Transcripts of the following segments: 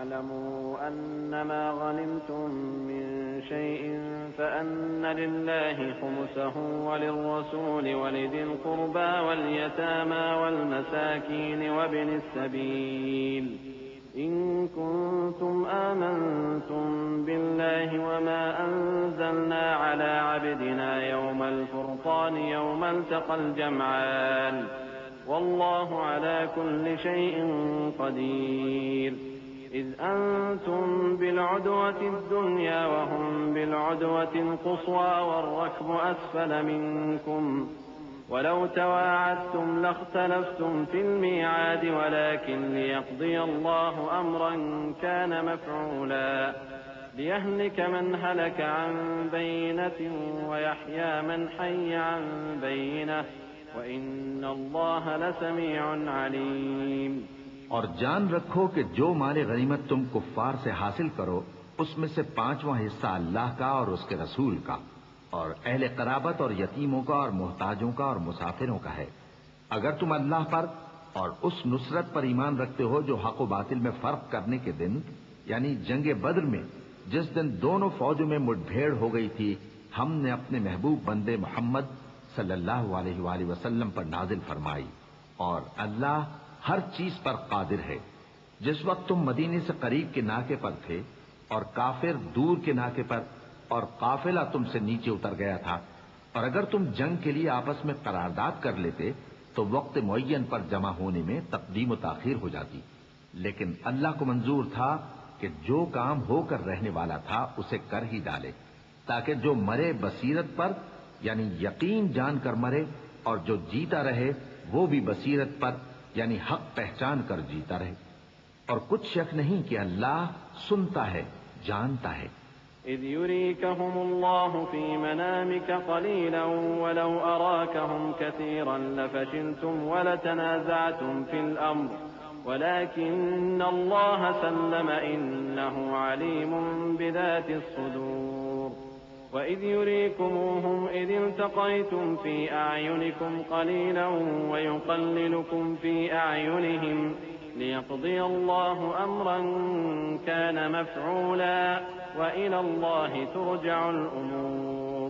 واعلموا أنما غنمتم من شيء فأن لله خمسه وللرسول ولذي القربى واليتامى والمساكين وابن السبيل إن كنتم آمنتم بالله وما أنزلنا على عبدنا يوم الفرقان يوم التقى الجمعان والله على كل شيء قدير إذ أنتم بالعدوة الدنيا وهم بالعدوة القصوى والركب أسفل منكم ولو تواعدتم لاختلفتم في الميعاد ولكن ليقضي الله أمرا كان مفعولا ليهلك من هلك عن بينة ويحيى من حي عن بينة وَإِنَّ اللَّهَ لَسَمِيعٌ عَلِيمٌ۔ اور جان رکھو کہ جو مال غنیمت تم کفار سے حاصل کرو اس میں سے 5واں حصہ اللہ کا اور اس کے رسول کا اور اہل قرابت اور یتیموں کا اور محتاجوں کا اور مسافروں کا ہے۔ اگر تم اللہ پر اور اس نصرت پر ایمان رکھتے ہو جو حق و باطل میں فرق کرنے کے دن یعنی جنگ بدر میں جس دن دونوں فوجوں میں مٹ بھیڑ ہو گئی تھی ہم نے اپنے محبوب بندے محمد صلی اللہ علیہ وآلہ وسلم پر نازل فرمائی اور اللہ ہر چیز پر قادر ہے۔ جس وقت تم مدینے سے قریب کے ناکے پر تھے اور کافر دور کے ناکے پر اور قافلہ تم سے نیچے اتر گیا تھا اور اگر تم جنگ کے لیے آپس میں قرارداد کر لیتے تو وقت معین پر جمع ہونے میں تقدیم و تاخیر ہو جاتی، لیکن اللہ کو منظور تھا کہ جو کام ہو کر رہنے والا تھا اسے کر ہی ڈالے تاکہ جو مرے بصیرت پر یعنی یقین جان کر مرے اور جو جیتا رہے وہ بھی بصیرت پر یعنی حق پہچان کر جیتا رہے، اور کچھ شک نہیں کہ اللہ سنتا ہے جانتا ہے۔ إذ يريكهم الله في منامك قليلا ولو أراكهم كثيرا لفشلتم ولتنازعتم في الأمر ولكن الله سلم إنه عليم بذات الصدور وإذ يريكموهم إذ التقيتم في أعينكم قليلا ويقللكم في أعينهم ليقضي الله أمرا كان مفعولا وإلى الله ترجع الأمور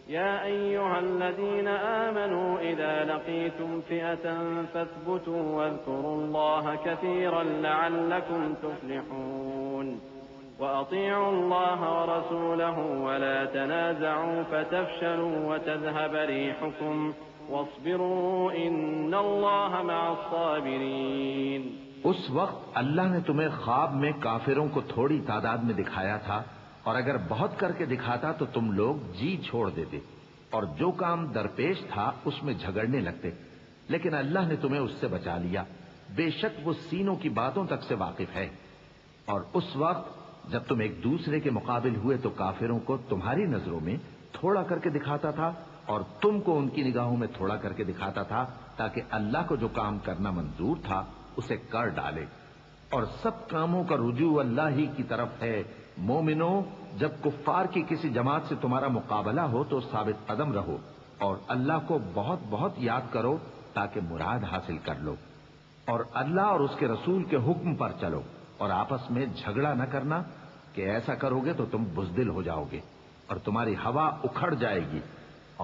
يا أيها الذين آمنوا إذا لقيتم فئة فاثبتوا واذكروا الله كثيرا لعلكم تفلحون وأطيعوا الله ورسوله ولا تنازعوا فتفشلوا وتذهب ريحكم واصبروا إن الله مع الصابرين۔ اس وقت اللہ نے تمہیں خواب میں کافروں کو تھوڑی تعداد میں دکھایا تھا اور اگر بہت کر کے دکھاتا تو تم لوگ جی چھوڑ دیتے اور جو کام درپیش تھا اس میں جھگڑنے لگتے، لیکن اللہ نے تمہیں اس سے بچا لیا، بے شک وہ سینوں کی باتوں تک سے واقف ہے۔ اور اس وقت جب تم ایک دوسرے کے مقابل ہوئے تو کافروں کو تمہاری نظروں میں تھوڑا کر کے دکھاتا تھا اور تم کو ان کی نگاہوں میں تھوڑا کر کے دکھاتا تھا تاکہ اللہ کو جو کام کرنا منظور تھا اسے کر ڈالے، اور سب کاموں کا رجوع اللہ ہی کی طرف ہے۔ مومنو، جب کفار کی کسی جماعت سے تمہارا مقابلہ ہو تو ثابت قدم رہو اور اللہ کو بہت بہت یاد کرو تاکہ مراد حاصل کر لو، اور اللہ اور اس کے رسول کے حکم پر چلو اور آپس میں جھگڑا نہ کرنا کہ ایسا کرو گے تو تم بزدل ہو جاؤ گے اور تمہاری ہوا اکھڑ جائے گی،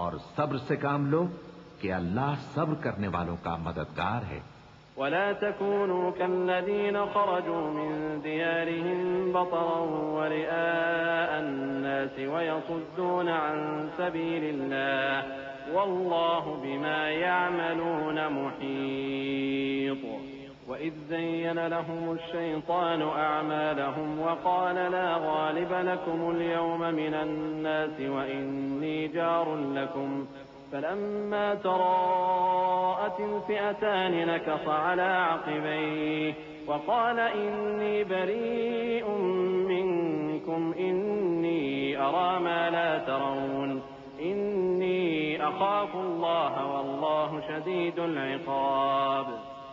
اور صبر سے کام لو کہ اللہ صبر کرنے والوں کا مددگار ہے۔ ولا تكونوا كالذين خرجوا من ديارهم بطرا ورئاء الناس ويصدون عن سبيل الله والله بما يعملون محيط وإذ زين لهم الشيطان أعمالهم وقال لا غالب لكم اليوم من الناس وإني جار لكم فلما تراءت الفئتان نكص على عقبيه وقال إني بريء منكم إني أرى ما لا ترون إني أخاف الله والله شديد العقاب۔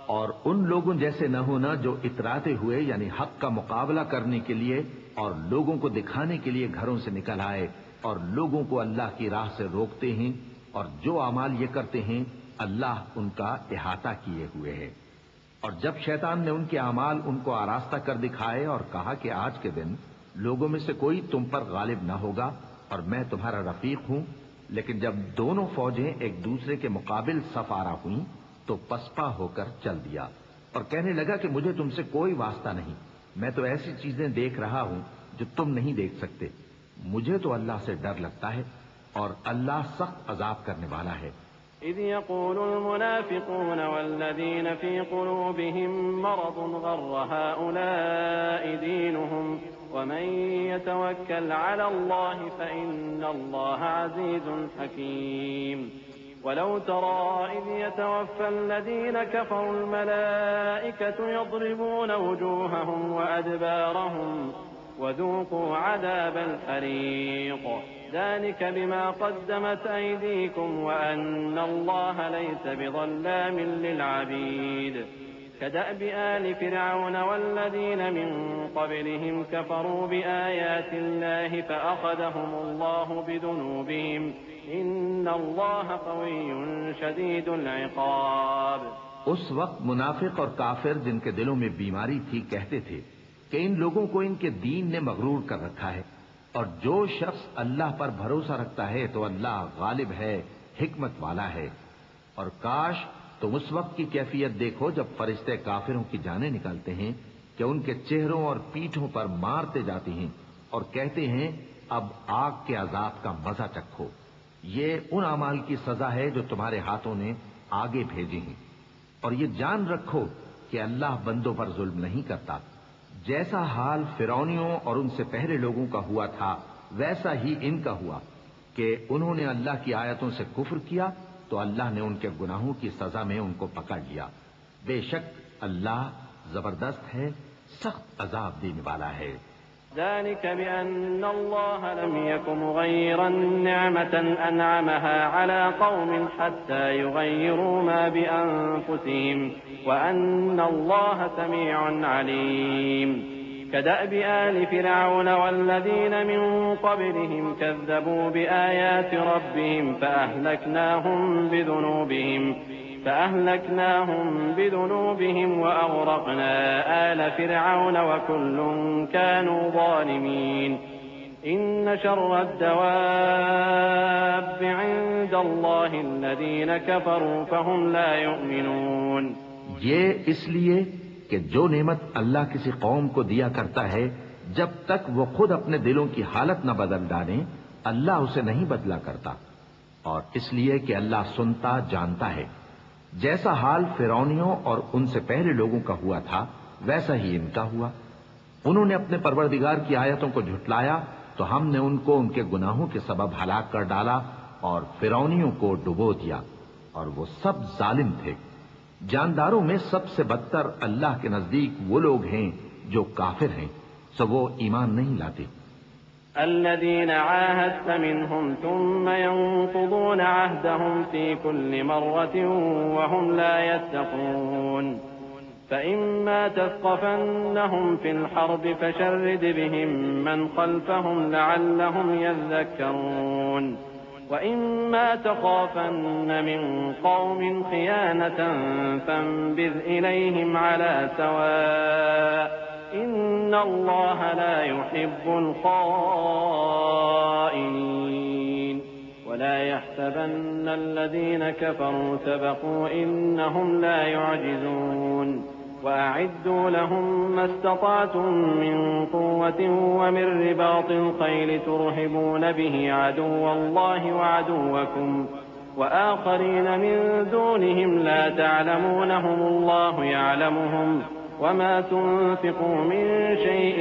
اور ان لوگوں جیسے نہ ہونا جو اتراتے ہوئے یعنی حق کا مقابلہ کرنے کے لیے اور لوگوں کو دکھانے کے لیے گھروں سے نکل آئے اور لوگوں کو اللہ کی راہ سے روکتے ہیں، اور جو اعمال یہ کرتے ہیں اللہ ان کا احاطہ کیے ہوئے ہے۔ اور جب شیطان نے ان کے اعمال ان کو آراستہ کر دکھائے اور کہا کہ آج کے دن لوگوں میں سے کوئی تم پر غالب نہ ہوگا اور میں تمہارا رفیق ہوں، لیکن جب دونوں فوجیں ایک دوسرے کے مقابل صف آرا ہوئیں تو پسپا ہو کر چل دیا اور کہنے لگا کہ مجھے تم سے کوئی واسطہ نہیں، میں تو ایسی چیزیں دیکھ رہا ہوں جو تم نہیں دیکھ سکتے، مجھے تو اللہ سے ڈر لگتا ہے اور اللہ سخت عذاب کرنے والا ہے۔ إذ يقول المنافقون والذين في قلوبهم مرض غر هؤلاء دينهم ومن يتوكل على الله فإن الله عزيز حكيم ولو ترى إذ يتوفى الذين كفروا الملائكة يضربون وجوههم وأدبارهم وذوقوا عذاب الحريق ذلك بما قدمت أيديكم وأن الله ليس بظلام للعبيد كدأب آل فرعون والذين من قبلهم كفروا بآيات الله فأخذهم الله بذنوبهم إن الله قوي شديد العقاب۔ اس وقت منافق اور کافر جن کے دلوں میں بیماری تھی کہتے تھے کہ ان لوگوں کو ان کے دین نے مغرور کر رکھا ہے، اور جو شخص اللہ پر بھروسہ رکھتا ہے تو اللہ غالب ہے، حکمت والا ہے۔ اور کاش تم اس وقت کی کیفیت دیکھو جب فرشتے کافروں کی جانیں نکالتے ہیں کہ ان کے چہروں اور پیٹھوں پر مارتے جاتے ہیں اور کہتے ہیں اب آگ کے عذاب کا مزہ چکھو، یہ ان اعمال کی سزا ہے جو تمہارے ہاتھوں نے آگے بھیجے ہیں، اور یہ جان رکھو کہ اللہ بندوں پر ظلم نہیں کرتا۔ جیسا حال فرعونیوں اور ان سے پہلے لوگوں کا ہوا تھا ویسا ہی ان کا ہوا کہ انہوں نے اللہ کی آیتوں سے کفر کیا تو اللہ نے ان کے گناہوں کی سزا میں ان کو پکڑ لیا، بے شک اللہ زبردست ہے، سخت عذاب دینے والا ہے۔ ذلك بأن الله لم يكن مغيرا نعمة أنعمها على قوم حتى يغيروا ما بأنفسهم وأن الله سميع عليم كدأب آل فرعون والذين من قبلهم كذبوا بآيات ربهم فأهلكناهم بذنوبهم وأغرقنا آل فرعون وكل كانوا ظالمين إن شر الدواب عند الله الذين كفروا فهم لا يؤمنون۔ یہ اس لیے کہ جو نعمت اللہ کسی قوم کو دیا کرتا ہے جب تک وہ خود اپنے دلوں کی حالت نہ بدل ڈالیں اللہ اسے نہیں بدلا کرتا، اور اس لیے کہ اللہ سنتا جانتا ہے۔ جیسا حال فرعونیوں اور ان سے پہلے لوگوں کا ہوا تھا ویسا ہی ان کا ہوا، انہوں نے اپنے پروردگار کی آیتوں کو جھٹلایا تو ہم نے ان کو ان کے گناہوں کے سبب ہلاک کر ڈالا اور فرعونیوں کو ڈبو دیا، اور وہ سب ظالم تھے۔ جانداروں میں سب سے بدتر اللہ کے نزدیک وہ لوگ ہیں جو کافر ہیں، سو وہ ایمان نہیں لاتے۔ الذين عاهدت منهم ثم ينقضون عهدهم في كل مرة وهم لا يتقون فإما تثقفنهم في الحرب فشرد بهم من خلفهم لعلهم يذكرون وإما تخافن من قوم خيانة فانبذ إليهم على سواء إن الله لا يحب الخائنين ولا يحسبن الذين كفروا سبقوا إنهم لا يعجزون وأعدوا لهم ما استطعتم من قوة ومن رباط الخيل ترهبون به عدو الله وعدوكم وآخرين من دونهم لا تعلمونهم الله يعلمهم وما تنفقوا من شيء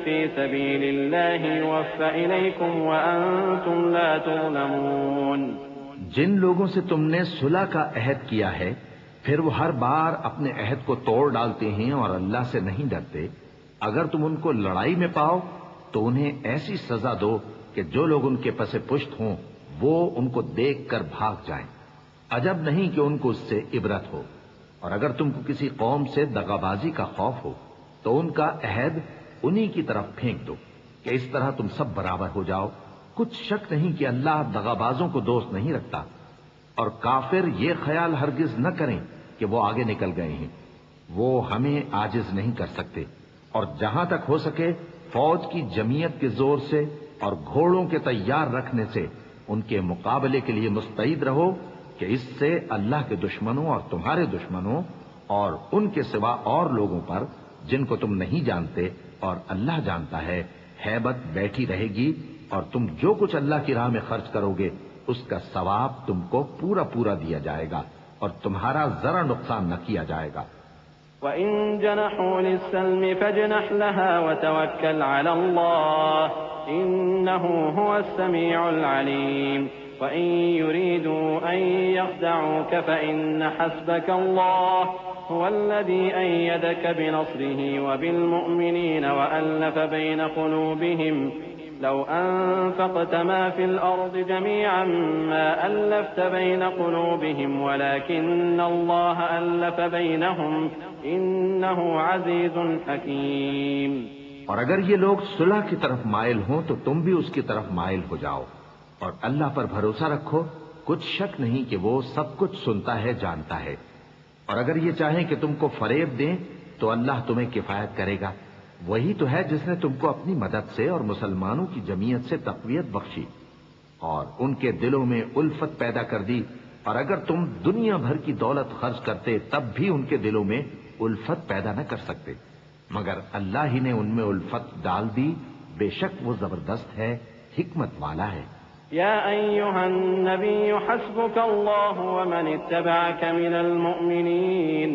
في سبيل الله يوفى إليكم وأنتم لا تظلمون۔ جن لوگوں سے تم نے صلح کا عہد کیا ہے پھر وہ ہر بار اپنے عہد کو توڑ ڈالتے ہیں اور اللہ سے نہیں ڈرتے، اگر تم ان کو لڑائی میں پاؤ تو انہیں ایسی سزا دو کہ جو لوگ ان کے پس پشت ہوں وہ ان کو دیکھ کر بھاگ جائیں، عجب نہیں کہ ان کو اس سے عبرت ہو۔ اور اگر تم کو کسی قوم سے دغابازی کا خوف ہو تو ان کا عہد انہی کی طرف پھینک دو کہ اس طرح تم سب برابر ہو جاؤ، کچھ شک نہیں کہ اللہ دغابازوں کو دوست نہیں رکھتا، اور کافر یہ خیال ہرگز نہ کریں کہ وہ آگے نکل گئے ہیں، وہ ہمیں عاجز نہیں کر سکتے، اور جہاں تک ہو سکے فوج کی جمعیت کے زور سے اور گھوڑوں کے تیار رکھنے سے ان کے مقابلے کے لیے مستعد رہو کہ اس سے اللہ کے دشمنوں اور تمہارے دشمنوں اور ان کے سوا اور لوگوں پر جن کو تم نہیں جانتے اور اللہ جانتا ہے ہیبت بیٹھی رہے گی، اور تم جو کچھ اللہ کی راہ میں خرچ کرو گے اس کا ثواب تم کو پورا پورا دیا جائے گا اور تمہارا ذرا نقصان نہ کیا جائے گا۔ وَإِن جَنَحُوا لِلسَّلْمِ فَاجْنَحْ لَهَا وَتَوَكَّلْ عَلَى اللَّهِ إِنَّهُ هُوَ السَّمِيعُ الْعَلِيمُ وَإِن يُرِيدُوا أَن يَخْدَعُوكَ فَإِنَّ حَسْبَكَ اللَّهُ هُوَ الَّذِي أَيَّدَكَ بِنَصْرِهِ وَبِالْمُؤْمِنِينَ وَأَلَّفَ بَيْنَ قُلُوبِهِمْ لو أنفقت ما في الأرض جميعا ما ألفت بين قلوبهم ولكن الله ألف بينهم إنه عزيز حكيم۔ اور اگر یہ لوگ صلح کی طرف مائل ہوں تو تم بھی اس کی طرف مائل ہو جاؤ، اور اللہ پر بھروسہ رکھو، کچھ شک نہیں کہ وہ سب کچھ سنتا ہے، جانتا ہے۔ اور اگر یہ چاہیں کہ تم کو فریب دیں تو اللہ تمہیں کفایت کرے گا، وہی تو ہے جس نے تم کو اپنی مدد سے اور مسلمانوں کی جمعیت سے تقویت بخشی اور ان کے دلوں میں الفت پیدا کر دی، اور اگر تم دنیا بھر کی دولت خرچ کرتے تب بھی ان کے دلوں میں الفت پیدا نہ کر سکتے، مگر اللہ ہی نے ان میں الفت ڈال دی، بے شک وہ زبردست ہے، حکمت والا ہے۔ يا أيها النبي حسبك الله ومن اتبعك من المؤمنين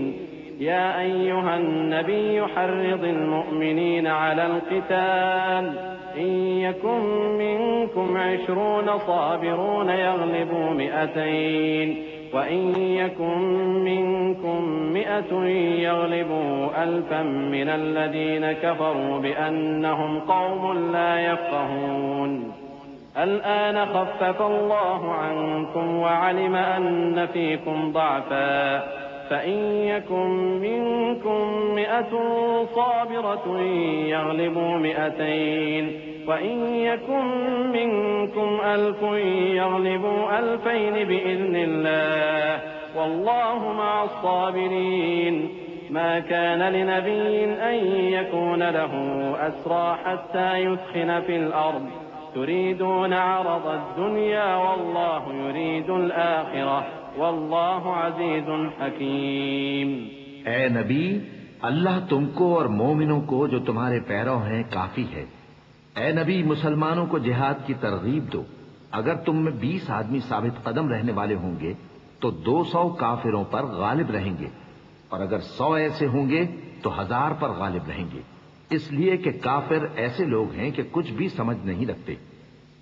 يا أيها النبي حرض المؤمنين على القتال إن يكن منكم 20 صابرون يغلبوا 200 وإن يكن منكم 100 يغلبوا 1000 من الذين كفروا بأنهم قوم لا يفقهون الآن خفف الله عنكم وعلم أن فيكم ضعفا فإن يكن منكم 100 صابرة يغلبوا 200 وإن يكن منكم 1000 يغلبوا 2000 بإذن الله والله مع الصابرين ما كان لنبي أن يكون له أسرى حتى يثخن في الأرض تريدون عرض الدنيا والله يريد الآخرة والله عزيز حكيم۔ اے نبی، اللہ تم کو اور مومنوں کو جو تمہارے پیرو ہیں کافی ہے۔ اے نبی، مسلمانوں کو جہاد کی ترغیب دو۔ اگر تم میں 20 آدمی ثابت قدم رہنے والے ہوں گے تو 200 کافروں پر غالب رہیں گے، اور اگر 100 ایسے ہوں گے تو 1000 پر غالب رہیں گے، اس لیے کہ کافر ایسے لوگ ہیں کہ کچھ بھی سمجھ نہیں رکھتے۔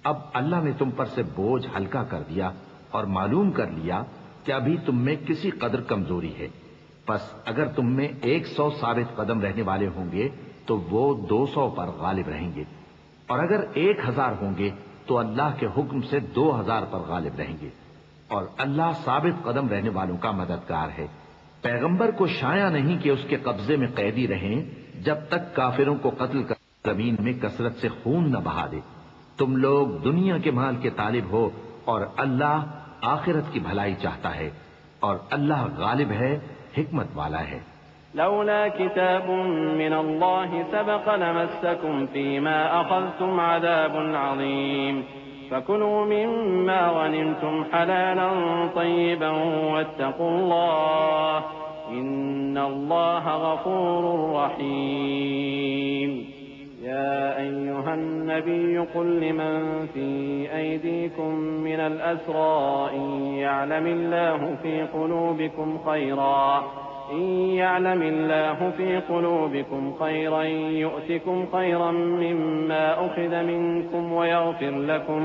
اب اللہ نے تم پر سے بوجھ ہلکا کر دیا اور معلوم کر لیا کہ ابھی تم میں کسی قدر کمزوری ہے، پس اگر تم میں 100 ثابت قدم رہنے والے ہوں گے تو وہ 200 پر غالب رہیں گے، اور اگر 1000 ہوں گے تو اللہ کے حکم سے 2000 پر غالب رہیں گے، اور اللہ ثابت قدم رہنے والوں کا مددگار ہے۔ پیغمبر کو شایع نہیں کہ اس کے قبضے میں قیدی رہیں جب تک کافروں کو قتل کر زمین میں کثرت سے خون نہ بہا دے۔ تم لوگ دنیا کے مال کے طالب ہو اور اللہ آخرت کی بھلائی چاہتا ہے، اور اللہ غالب ہے، حکمت والا ہے۔ لولا كتاب من الله سبق لمسكم فيما أخذتم عذاب عظيم فكلوا مما غنمتم حلالا طيبا واتقوا الله إن الله غفور رحيم۔ يا أيها النبي قل لمن في أيديكم من الأسرى إن يعلم الله في قلوبكم خيرا يؤتكم خيرا مما أخذ منكم ويغفر لكم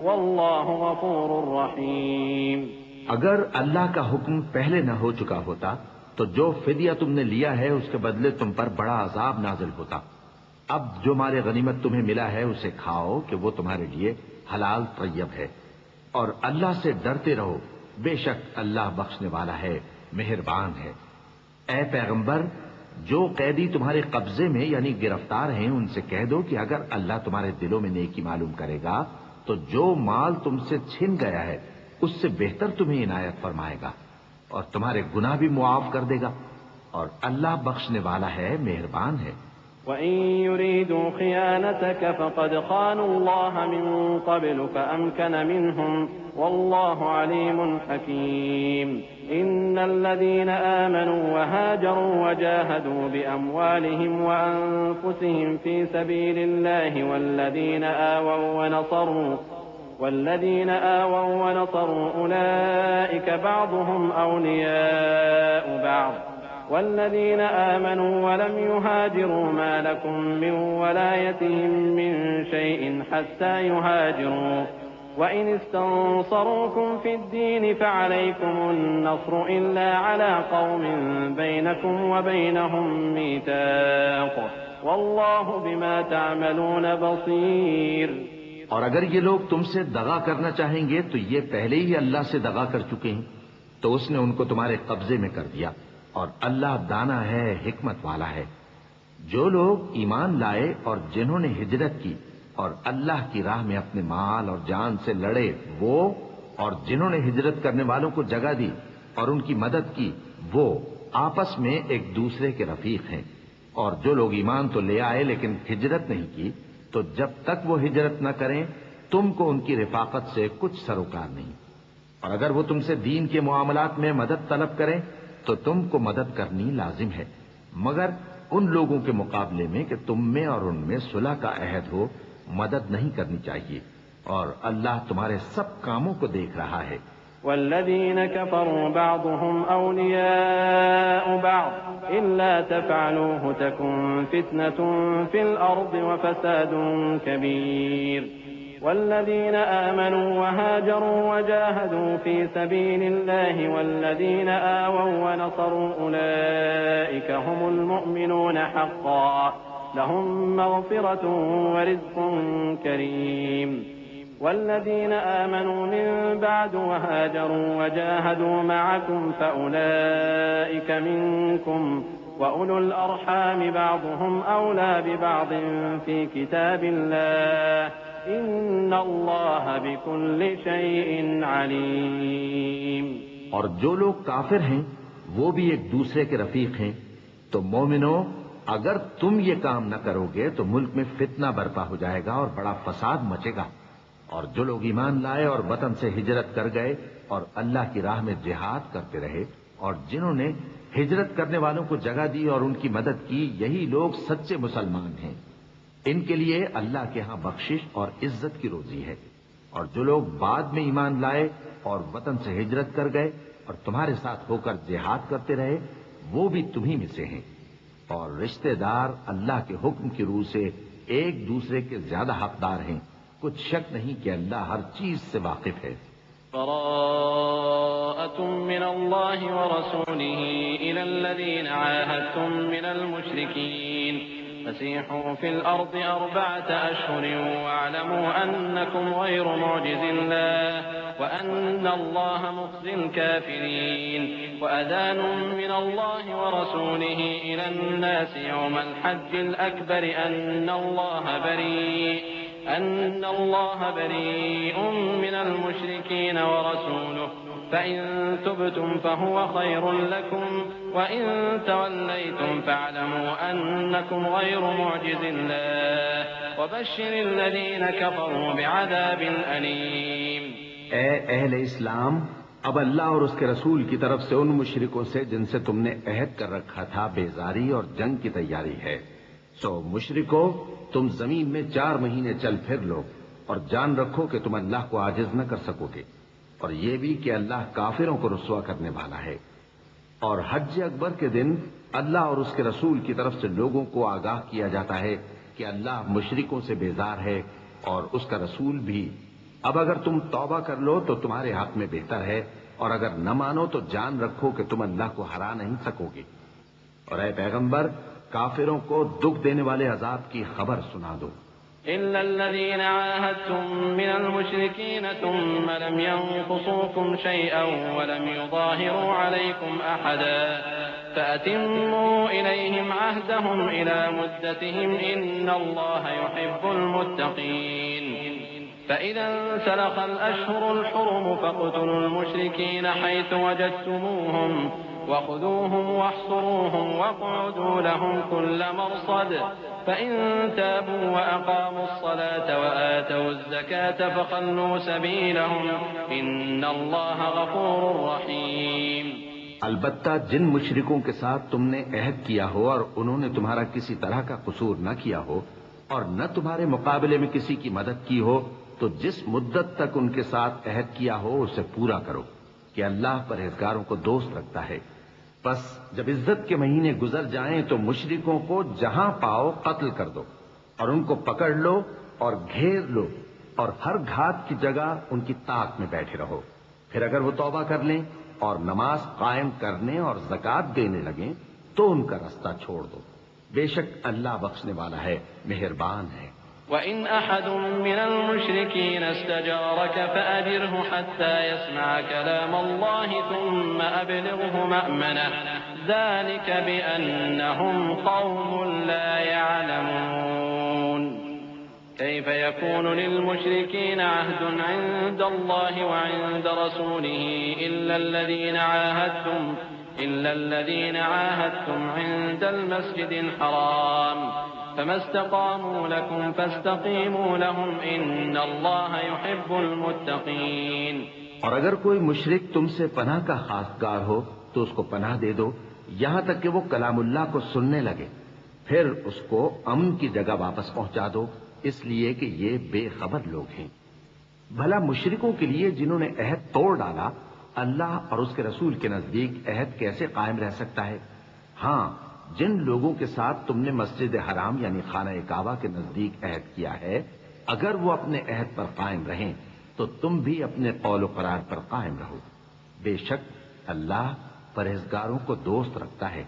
والله غفور رحيم۔ اگر اللہ کا حکم پہلے نہ ہو چکا ہوتا تو جو فدیہ تم نے لیا ہے اس کے بدلے تم پر بڑا عذاب نازل ہوتا۔ اب جو مال غنیمت تمہیں ملا ہے اسے کھاؤ کہ وہ تمہارے لیے حلال طیب ہے، اور اللہ سے ڈرتے رہو، بے شک اللہ بخشنے والا ہے، مہربان ہے۔ اے پیغمبر، جو قیدی تمہارے قبضے میں یعنی گرفتار ہیں ان سے کہہ دو کہ اگر اللہ تمہارے دلوں میں نیکی معلوم کرے گا تو جو مال تم سے چھن گیا ہے اس سے بہتر تمہیں عنایت فرمائے گا اور تمہارے گناہ بھی معاف کر دے گا۔ اور اللہ بخشنے والا ہے، مہربان ہے۔ وَإِن يُرِيدُوا خِيَانَتَكَ فَقَدْ خَانُوا اللَّهَ مِن قَبْلُ فَأَمْكَنَ مِنْهُمْ وَاللَّهُ عَلِيمٌ حَكِيمٌ إِنَّ الَّذِينَ آمَنُوا وَهَاجَرُوا وَجَاهَدُوا بِأَمْوَالِهِمْ وَأَنفُسِهِمْ فِي سَبِيلِ اللَّهِ والذين آووا ونصروا أولئك بعضهم أولياء بعض والذين آمنوا ولم يهاجروا ما لكم من ولايتهم من شيء حتى يهاجروا وإن استنصروكم في الدين فعليكم النصر إلا على قوم بينكم وبينهم ميثاق والله بما تعملون بصير۔ اور اگر یہ لوگ تم سے دغا کرنا چاہیں گے تو یہ پہلے ہی اللہ سے دغا کر چکے ہیں، تو اس نے ان کو تمہارے قبضے میں کر دیا، اور اللہ دانا ہے، حکمت والا ہے۔ جو لوگ ایمان لائے اور جنہوں نے ہجرت کی اور اللہ کی راہ میں اپنے مال اور جان سے لڑے، وہ اور جنہوں نے ہجرت کرنے والوں کو جگہ دی اور ان کی مدد کی، وہ آپس میں ایک دوسرے کے رفیق ہیں۔ اور جو لوگ ایمان تو لے آئے لیکن ہجرت نہیں کی، تو جب تک وہ ہجرت نہ کریں تم کو ان کی رفاقت سے کچھ سروکار نہیں۔ اور اگر وہ تم سے دین کے معاملات میں مدد طلب کریں تو تم کو مدد کرنی لازم ہے، مگر ان لوگوں کے مقابلے میں کہ تم میں اور ان میں صلح کا عہد ہو مدد نہیں کرنی چاہیے، اور اللہ تمہارے سب کاموں کو دیکھ رہا ہے۔ والذين كفروا بعضهم أولياء بعض إلا تفعلوه تكن فتنة في الأرض وفساد كبير والذين آمنوا وهاجروا وجاهدوا في سبيل الله والذين آووا ونصروا أولئك هم المؤمنون حقا لهم مغفرة ورزق كريم والذين آمنوا من بعد وهاجروا وجاهدوا معكم فأولئك منكم وأولو الأرحام بعضهم أولى ببعض في كتاب الله إن الله بكل شيء عليم۔ اور جو لوگ کافر ہیں وہ بھی ایک دوسرے کے رفیق ہیں، تو مومنو اگر تم یہ کام نہ کرو گے تو ملک میں فتنہ برپا ہو جائے گا اور بڑا فساد مچے گا۔ اور جو لوگ ایمان لائے اور وطن سے ہجرت کر گئے اور اللہ کی راہ میں جہاد کرتے رہے اور جنہوں نے ہجرت کرنے والوں کو جگہ دی اور ان کی مدد کی، یہی لوگ سچے مسلمان ہیں۔ ان کے لیے اللہ کے ہاں بخشش اور عزت کی روزی ہے۔ اور جو لوگ بعد میں ایمان لائے اور وطن سے ہجرت کر گئے اور تمہارے ساتھ ہو کر جہاد کرتے رہے، وہ بھی تمہیں میں سے ہیں۔ اور رشتہ دار اللہ کے حکم کی روح سے ایک دوسرے کے زیادہ حقدار ہیں، کچھ شک نہیں کہ اللہ ہر چیز سے واقف ہے۔ براءة من الله ورسوله إلى الذين عاهدتم من المشركين فسيحوا في الأرض 4 أشهر واعلموا أنكم غير معجز الله وأن الله مخزي الكافرين وأذان من الله ورسوله إلى الناس يوم الحج الأكبر أن الله بريء من المشركين ورسوله فإن تبتم فهو خير لكم وإن توليتم فاعلموا أنكم غير معجز الله وبشر الذين كفروا بعذاب أليم۔ اے اہل اسلام، اب اللہ اور اس کے رسول کی طرف سے ان مشرکوں سے جن سے تم نے عہد کر رکھا تھا بیزاری اور جنگ کی تیاری ہے، سو مشرکو تم زمین میں 4 مہینے چل پھر لو اور جان رکھو کہ تم اللہ کو عاجز نہ کر سکو گے، اور یہ بھی کہ اللہ کافروں کو رسوا کرنے والا ہے۔ اور حج اکبر کے دن اللہ اور اس کے رسول کی طرف سے لوگوں کو آگاہ کیا جاتا ہے کہ اللہ مشرکوں سے بیزار ہے اور اس کا رسول بھی۔ اب اگر تم توبہ کر لو تو تمہارے حق میں بہتر ہے، اور اگر نہ مانو تو جان رکھو کہ تم اللہ کو ہرا نہیں سکو گے۔ اور اے پیغمبر، کافروں کو دکھ دینے والے عذاب کی خبر سنا دو۔ إلا الذين عاهدتم من المشركين ثم لم ينقصوكم شيئا ولم يظاهروا عليكم أحدا فأتموا إليهم عهدهم إلى مدتهم إن الله يحب المتقين فإذا انسلخ الأشهر الحرم فاقتلوا المشركين حيث وجدتموهم وخذوهم واحصروهم واقعدوا لهم كل مرصد فإن تابوا وأقاموا الصلاة وآتوا الزكاة فخلوا سبيلهم إن الله غفور رحيم. البتہ جن مشرکوں کے ساتھ تم نے عہد کیا ہو اور انہوں نے تمہارا کسی طرح کا قصور نہ کیا ہو اور نہ تمہارے مقابلے میں کسی کی مدد کی ہو تو جس مدت تک ان کے ساتھ عہد کیا ہو اسے پورا کرو کہ اللہ پرہیزگاروں کو دوست رکھتا ہے. بس جب عزت کے مہینے گزر جائیں تو مشرکوں کو جہاں پاؤ قتل کر دو اور ان کو پکڑ لو اور گھیر لو اور ہر گھات کی جگہ ان کی طاق میں بیٹھے رہو. پھر اگر وہ توبہ کر لیں اور نماز قائم کرنے اور زکوٰۃ دینے لگیں تو ان کا رستہ چھوڑ دو. بے شک اللہ بخشنے والا ہے، مہربان ہے. وَإِنْ أَحَدٌ مِّنَ الْمُشْرِكِينَ اسْتَجَارَكَ فَأَجِرْهُ حَتَّى يَسْمَعَ كَلَامَ اللَّهِ ثُمَّ أَبْلِغْهُ مَأْمَنَهُ ذَلِكَ بِأَنَّهُمْ قَوْمٌ لَّا يَعْلَمُونَ. كيف يكون للمشركين عهد عند الله وعند رسوله إلا الذين عاهدتم عند المسجد الحرام فما استقاموا لكم فاستقيموا لهم إن الله يحب المتقين. اور اگر کوئی مشرک تم سے پناہ کا خواستگار ہو تو اس کو پناہ دے دو یہاں تک کہ وہ کلام اللہ کو سننے لگے، پھر اس کو امن کی جگہ واپس پہنچا دو، اس لیے کہ یہ بے خبر لوگ ہیں. بھلا مشرکوں کے لیے جنہوں نے عہد توڑ ڈالا اللہ اور اس کے رسول کے نزدیک عہد کیسے قائم رہ سکتا ہے؟ ہاں، جن لوگوں کے ساتھ تم نے مسجد حرام یعنی خانہ کعبہ کے نزدیک عہد کیا ہے اگر وہ اپنے عہد پر قائم رہیں تو تم بھی اپنے قول و قرار پر قائم رہو. بے شک اللہ پرہیزگاروں کو دوست رکھتا ہے.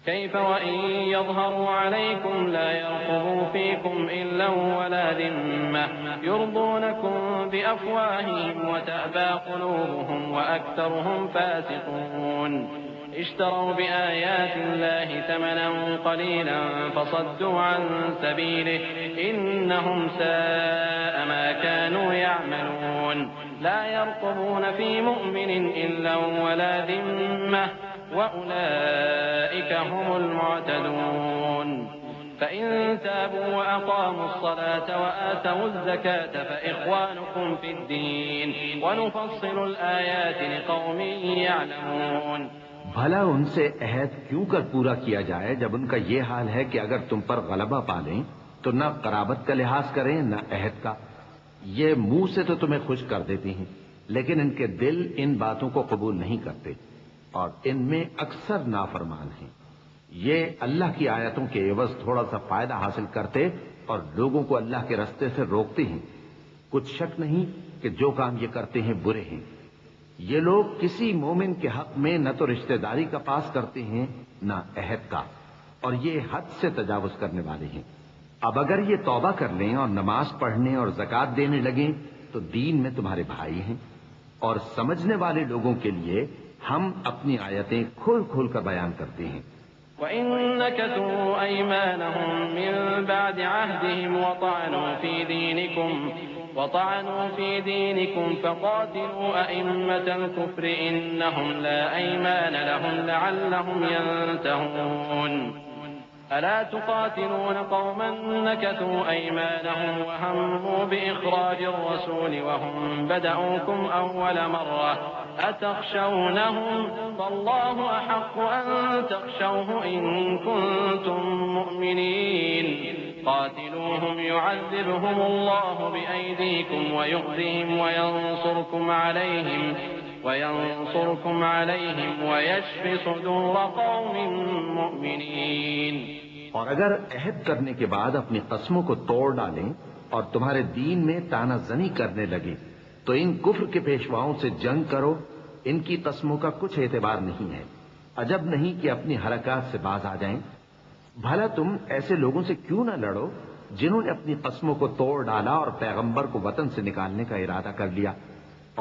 كيف وإن يظهروا عليكم لا يرقبوا فيكم إلا ولا ذمة يرضونكم بأفواههم وتأبى قلوبهم وأكثرهم فاسقون. اشتروا بآيات الله ثمنا قليلا فصدوا عن سبيله إنهم ساء ما كانوا يعملون. لا يرقبون في مؤمن إلا ولا ذمة وأولئك هم المعتدون. فإن تابوا وأقاموا الصلاة وآتوا الزكاة فإخوانكم في الدين ونفصل الآيات لقوم يعلمون. بھلا ان سے عہد کیوں کر پورا کیا جائے جب ان کا یہ حال ہے کہ اگر تم پر غلبہ پالیں تو نہ قرابت کا لحاظ کریں نہ عہد کا. یہ منہ سے تو تمہیں خوش کر دیتی ہیں لیکن ان کے دل ان باتوں کو قبول نہیں کرتے اور ان میں اکثر نافرمان ہیں. یہ اللہ کی آیتوں کے عوض تھوڑا سا فائدہ حاصل کرتے اور لوگوں کو اللہ کے رستے سے روکتے ہیں. کچھ شک نہیں کہ جو کام یہ کرتے ہیں برے ہیں. یہ لوگ کسی مومن کے حق میں نہ تو رشتہ داری کا پاس کرتے ہیں نہ عہد کا اور یہ حد سے تجاوز کرنے والے ہیں. اب اگر یہ توبہ کر لیں اور نماز پڑھنے اور زکوٰۃ دینے لگیں تو دین میں تمہارے بھائی ہیں. اور سمجھنے والے لوگوں کے لیے ہم اپنی آیتیں کھول کھول کر بیان کرتے ہیں. وَإِن نَكَثُوا أَيْمَانَهُم مِّن بَعْدِ عَهْدِهِمْ وطعنوا في دينكم فقاتلوا أئمة الكفر إنهم لا أيمان لهم لعلهم ينتهون. ألا تقاتلون قوما نكثوا أيمانهم وهموا بإخراج الرسول وهم بدأوكم أول مرة أتخشونهم فالله أحق أن تخشوه إن كنتم مؤمنين. قاتلوهم يعذبهم الله بأيديكم ويخزهم وينصركم عليهم ويشف صدور قوم مؤمنين. اور اگر عہد کرنے کے بعد اپنی قسموں کو توڑ ڈالیں اور تمہارے دین میں تانا زنی کرنے لگے تو ان کفر کے پیشواؤں سے جنگ کرو. ان کی قسموں کا کچھ اعتبار نہیں ہے. عجب نہیں کہ اپنی حرکات سے باز آ جائیں. بھلا تم ایسے لوگوں سے کیوں نہ لڑو جنہوں نے اپنی قسموں کو توڑ ڈالا اور پیغمبر کو وطن سے نکالنے کا ارادہ کر لیا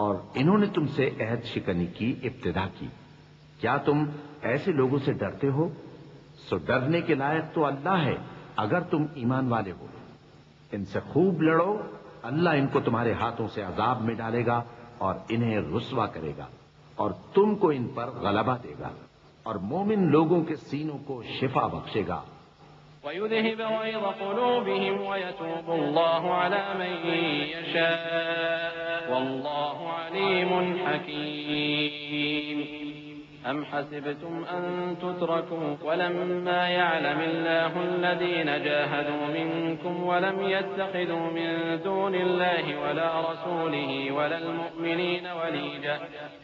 اور انہوں نے تم سے عہد شکنی کی ابتدا کی. کیا تم ایسے لوگوں سے ڈرتے ہو؟ سو ڈرنے کے لائق تو اللہ ہے اگر تم ایمان والے ہو. ان سے خوب لڑو، اللہ ان کو تمہارے ہاتھوں سے عذاب میں ڈالے گا اور انہیں رسوا کرے گا اور تم کو ان پر غلبہ دے گا. اور مومن لوگوں کے سینوں کو شفا بخشے گا. وَيُذْهِبَ غَيْظَ قُلُوبِهِمْ وَيَتُوبُ اللَّهُ عَلَى مَن يَشَاءُ وَاللَّهُ عَلِيمٌ حَكِيمٌ. أَمْ حَسِبْتُمْ أَن تُتْرَكُوا وَلَمَّا يَعْلَمِ اللَّهُ الَّذِينَ جَاهَدُوا مِنكُمْ وَلَمْ يَتَّخِذُوا مِن دُونِ اللَّهِ وَلَا رَسُولِهِ وَلَا الْمُؤْمِنِينَ وَلِيجَةً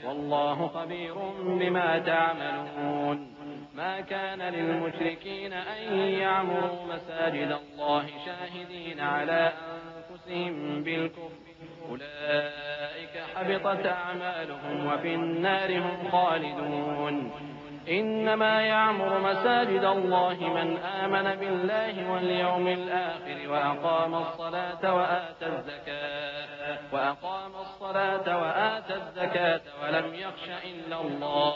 وَاللَّهُ خَبِيرٌ بِمَا تَعْمَلُونَ. ما كان للمشركين أن يعمروا مساجد الله شاهدين على أنفسهم بالكفر أولئك حبطت أعمالهم وفي النار هم خالدون. إنما يعمر مساجد الله من آمن بالله واليوم الآخر وأقام الصلاة وآتى الزكاة ولم يخش إلا الله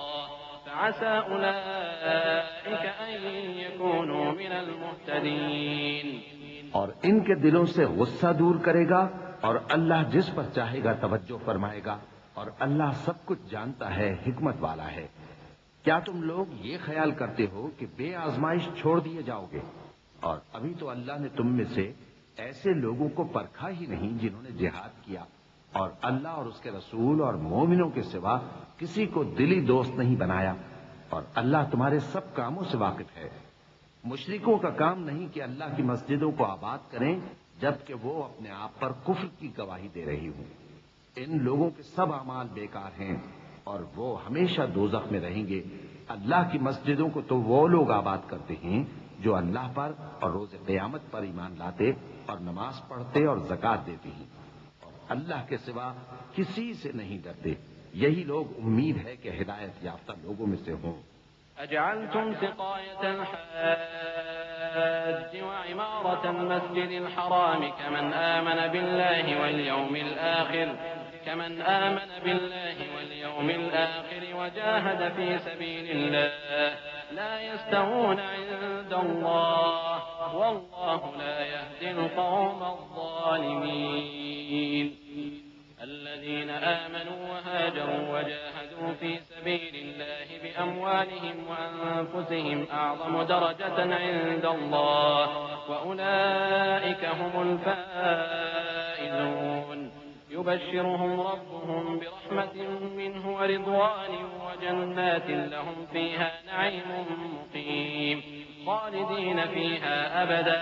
فعسى أولئك أن يكونوا من المهتدين. اور ان کے دلوں سے غصہ دور کرے گا اور اللہ جس پر چاہے گا توجہ فرمائے گا اور اللہ سب کچھ جانتا ہے، حکمت والا ہے. کیا تم لوگ یہ خیال کرتے ہو کہ بے آزمائش چھوڑ دیے جاؤ گے؟ اور ابھی تو اللہ نے تم میں سے ایسے لوگوں کو پرکھا ہی نہیں جنہوں نے جہاد کیا، اور اللہ اور اس کے رسول اور مومنوں کے سوا کسی کو دلی دوست نہیں بنایا، اور اللہ تمہارے سب کاموں سے واقف ہے. مشرکوں کا کام نہیں کہ اللہ کی مسجدوں کو آباد کریں جبکہ وہ اپنے آپ پر کفر کی گواہی دے رہی ہوں. ان لوگوں کے سب اعمال بیکار ہیں اور وہ ہمیشہ دوزخ میں رہیں گے. اللہ کی مسجدوں کو تو وہ لوگ آباد کرتے ہیں جو اللہ پر اور روز قیامت پر ایمان لاتے اور نماز پڑھتے اور زکوٰۃ دیتے ہیں، اور اللہ کے سوا کسی سے نہیں ڈرتے. یہی لوگ امید ہے کہ ہدایت یافتہ لوگوں میں سے ہوں. أجعلتم سقاية الحاج وعمارة المسجد الحرام كمن آمن بالله واليوم الآخر وجاهد في سبيل الله لا يستوون عند الله والله لا يهدي القوم الظالمين. الذين آمنوا وهاجروا وجاهدوا في سبيل الله بأموالهم وأنفسهم أعظم درجة عند الله وأولئك هم الفائزون. يبشرهم ربهم برحمة منه ورضوان وجنات لهم فيها نعيم مقيم خالدين فيها أبدا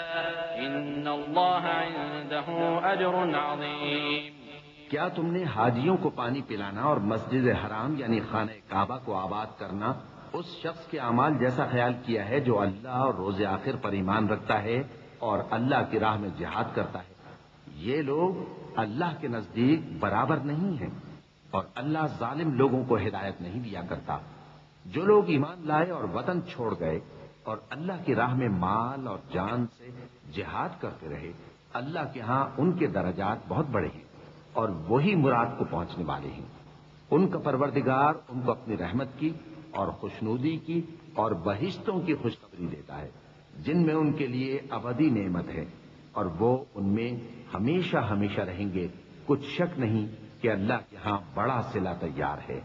إن الله عنده أجر عظيم. کیا تم نے حاجیوں کو پانی پلانا اور مسجد حرام یعنی خانہ کعبہ کو آباد کرنا اس شخص کے اعمال جیسا خیال کیا ہے جو اللہ اور روز آخر پر ایمان رکھتا ہے اور اللہ کی راہ میں جہاد کرتا ہے؟ یہ لوگ اللہ کے نزدیک برابر نہیں ہیں، اور اللہ ظالم لوگوں کو ہدایت نہیں دیا کرتا. جو لوگ ایمان لائے اور وطن چھوڑ گئے اور اللہ کی راہ میں مال اور جان سے جہاد کرتے رہے، اللہ کے ہاں ان کے درجات بہت بڑے ہیں اور وہی مراد کو پہنچنے والے ہیں. ان کا پروردگار ان کو اپنی رحمت کی اور خوشنودی کی اور بہشتوں کی خوشخبری دیتا ہے جن میں ان کے لیے ابدی نعمت ہے، اور وہ ان میں ہمیشہ ہمیشہ رہیں گے. کچھ شک نہیں کہ اللہ کے ہاں بڑا صلہ تیار ہے.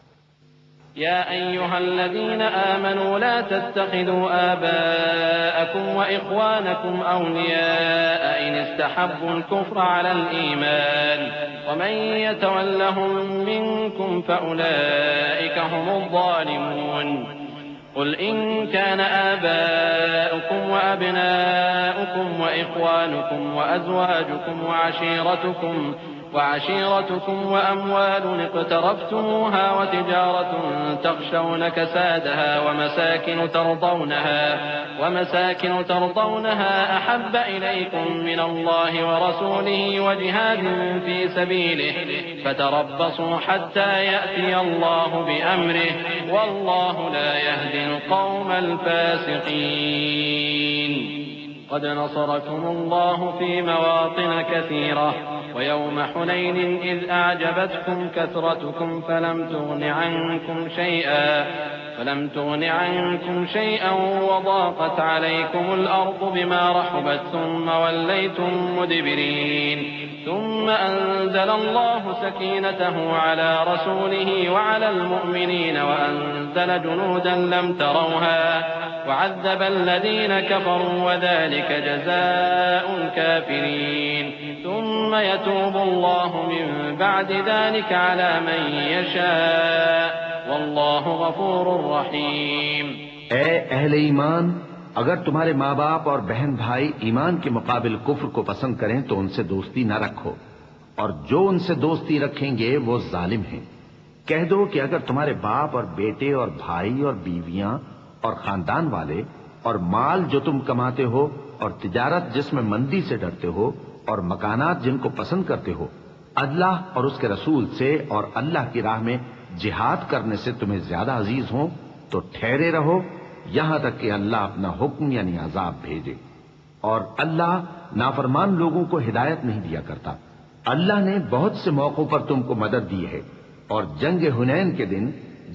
يا أيها الذين آمنوا لا تتخذوا آباءكم وإخوانكم أولياء إن استحبوا الكفر على الإيمان ومن يتولهم منكم فأولئك هم الظالمون. قل إن كان آباؤكم وأبناؤكم وإخوانكم وأزواجكم وعشيرتكم وأموال اقترفتموها وتجارة تخشون كسادها ومساكن ترضونها أحب إليكم من الله ورسوله وجهاد في سبيله فتربصوا حتى يأتي الله بأمره والله لا يهدي القوم الفاسقين. قد نصركم الله في مواطن كثيرة ويوم حنين إذ أعجبتكم كثرتكم فلم تغن عنكم فلم تغن عنكم شيئا وضاقت عليكم الأرض بما رحبت ثم وليتم مدبرين ثم أنزل الله سكينته على رسوله وعلى المؤمنين وأنزل جنودا لم تروها وعذب الذين كفروا وذلك جزاء الكافرين ثم يتوب الله من بعد ذلك على من يشاء واللہ غفور رحیم۔ اے اہل ایمان، اگر تمہارے ماں باپ اور بہن بھائی ایمان کے مقابل کفر کو پسند کریں تو ان سے دوستی نہ رکھو، اور جو ان سے دوستی رکھیں گے وہ ظالم ہیں۔ کہہ دو کہ اگر تمہارے باپ اور بیٹے اور بھائی اور بیویاں اور خاندان والے اور مال جو تم کماتے ہو اور تجارت جس میں مندی سے ڈرتے ہو اور مکانات جن کو پسند کرتے ہو اللہ اور اس کے رسول سے اور اللہ کی راہ میں جہاد کرنے سے تمہیں زیادہ عزیز ہوں تو ٹھہرے رہو یہاں تک کہ اللہ اپنا حکم یعنی عذاب بھیجے، اور اللہ نافرمان لوگوں کو ہدایت نہیں دیا کرتا۔ اللہ نے بہت سے موقعوں پر تم کو مدد دی ہے، اور جنگ حنین کے دن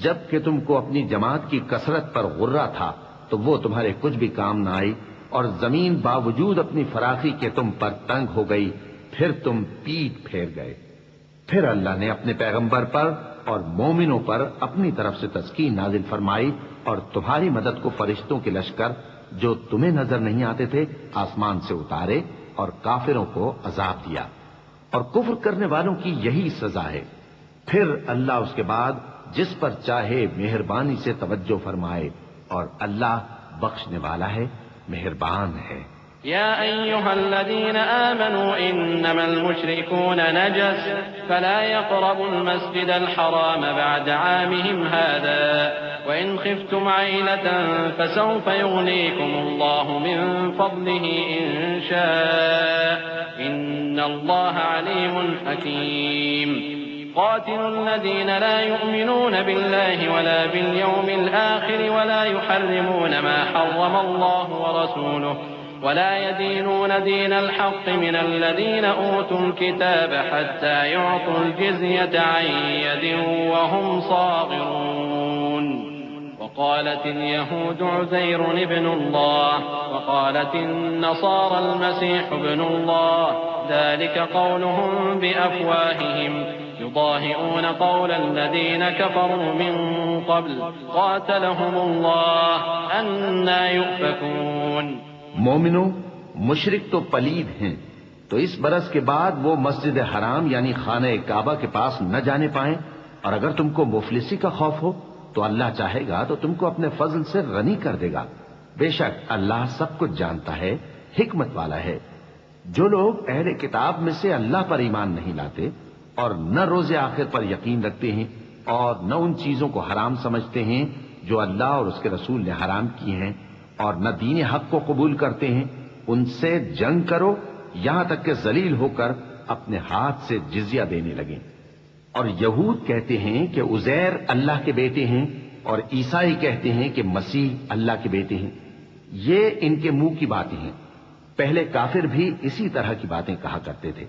جب کہ تم کو اپنی جماعت کی کثرت پر غرہ تھا تو وہ تمہارے کچھ بھی کام نہ آئی، اور زمین باوجود اپنی فراخی کے تم پر تنگ ہو گئی، پھر تم پیٹ پھیر گئے۔ پھر اللہ نے اپنے پیغمبر پر اور مومنوں پر اپنی طرف سے تسکین نازل فرمائی، اور تمہاری مدد کو فرشتوں کے لشکر جو تمہیں نظر نہیں آتے تھے آسمان سے اتارے، اور کافروں کو عذاب دیا، اور کفر کرنے والوں کی یہی سزا ہے۔ پھر اللہ اس کے بعد جس پر چاہے مہربانی سے توجہ فرمائے، اور اللہ بخشنے والا ہے، مہربان ہے۔ يا أيها الذين آمنوا إنما المشركون نجس فلا يقربوا المسجد الحرام بعد عامهم هذا وإن خفتم عيلة فسوف يغنيكم الله من فضله إن شاء إن الله عليم حكيم قاتلوا الذين لا يؤمنون بالله ولا باليوم الآخر ولا يحرمون ما حرم الله ورسوله ولا يدينون دين الحق من الذين أوتوا الكتاب حتى يعطوا الجزية عن يد وهم صاغرون وقالت اليهود عزير ابن الله وقالت النصارى المسيح ابن الله ذلك قولهم بأفواههم يضاهئون قول الذين كفروا من قبل قاتلهم الله أنى يؤفكون۔ مومنو، مشرک تو پلید ہیں، تو اس برس کے بعد وہ مسجد حرام یعنی خانہ کعبہ کے پاس نہ جانے پائیں، اور اگر تم کو مفلسی کا خوف ہو تو اللہ چاہے گا تو تم کو اپنے فضل سے غنی کر دے گا، بے شک اللہ سب کچھ جانتا ہے، حکمت والا ہے۔ جو لوگ اہل کتاب میں سے اللہ پر ایمان نہیں لاتے اور نہ روز آخر پر یقین رکھتے ہیں اور نہ ان چیزوں کو حرام سمجھتے ہیں جو اللہ اور اس کے رسول نے حرام کی ہیں اور نہ دین حق کو قبول کرتے ہیں، ان سے جنگ کرو یہاں تک کہ ذلیل ہو کر اپنے ہاتھ سے جزیہ دینے لگیں۔ اور یہود کہتے ہیں کہ عزیر اللہ کے بیٹے ہیں، اور عیسائی کہتے ہیں کہ مسیح اللہ کے بیٹے ہیں۔ یہ ان کے منہ کی باتیں ہیں، پہلے کافر بھی اسی طرح کی باتیں کہا کرتے تھے،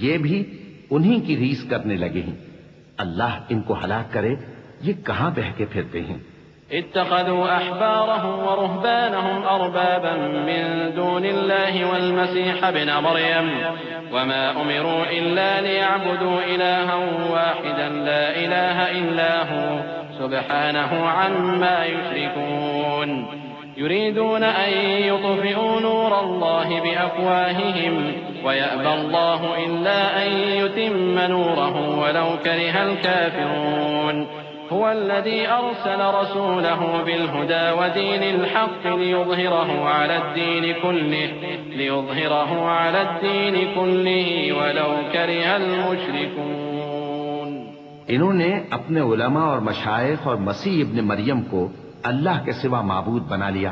یہ بھی انہی کی ریس کرنے لگے ہیں۔ اللہ ان کو ہلاک کرے، یہ کہاں بہہ کے پھرتے ہیں۔ اتخذوا أحبارهم ورهبانهم أربابا من دون الله والمسيح ابن مريم وما أمروا إلا ليعبدوا إلها واحدا لا إله إلا هو سبحانه عما يشركون يريدون أن يطفئوا نور الله بأفواههم ويأبى الله إلا أن يتم نوره ولو كره الكافرون هو الذي أرسل رسوله بالهدى ودين الحق ليظهره على الدين كله ولو كره المشركون۔ انہوں نے اپنے علماء اور مشائخ اور مسیح ابن مریم کو اللہ کے سوا معبود بنا لیا،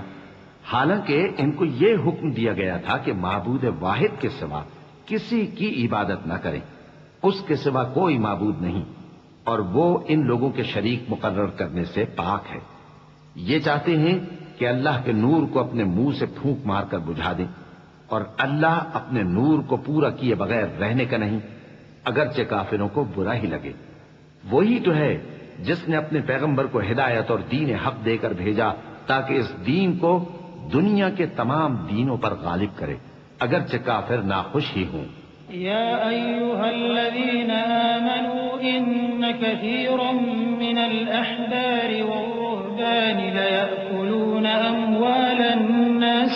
حالانکہ ان کو یہ حکم دیا گیا تھا کہ معبود واحد کے سوا کسی کی عبادت نہ کریں، اس کے سوا کوئی معبود نہیں، اور وہ ان لوگوں کے شریک مقرر کرنے سے پاک ہے۔ یہ چاہتے ہیں کہ اللہ کے نور کو اپنے منہ سے پھونک مار کر بجھا دیں، اور اللہ اپنے نور کو پورا کیے بغیر رہنے کا نہیں، اگرچہ کافروں کو برا ہی لگے۔ وہی تو ہے جس نے اپنے پیغمبر کو ہدایت اور دین حق دے کر بھیجا تاکہ اس دین کو دنیا کے تمام دینوں پر غالب کرے، اگرچہ کافر ناخوش ہی ہوں۔ يا أيها الذين آمنوا إن كثيرا من الأحبار والرهبان ليأكلون أموال الناس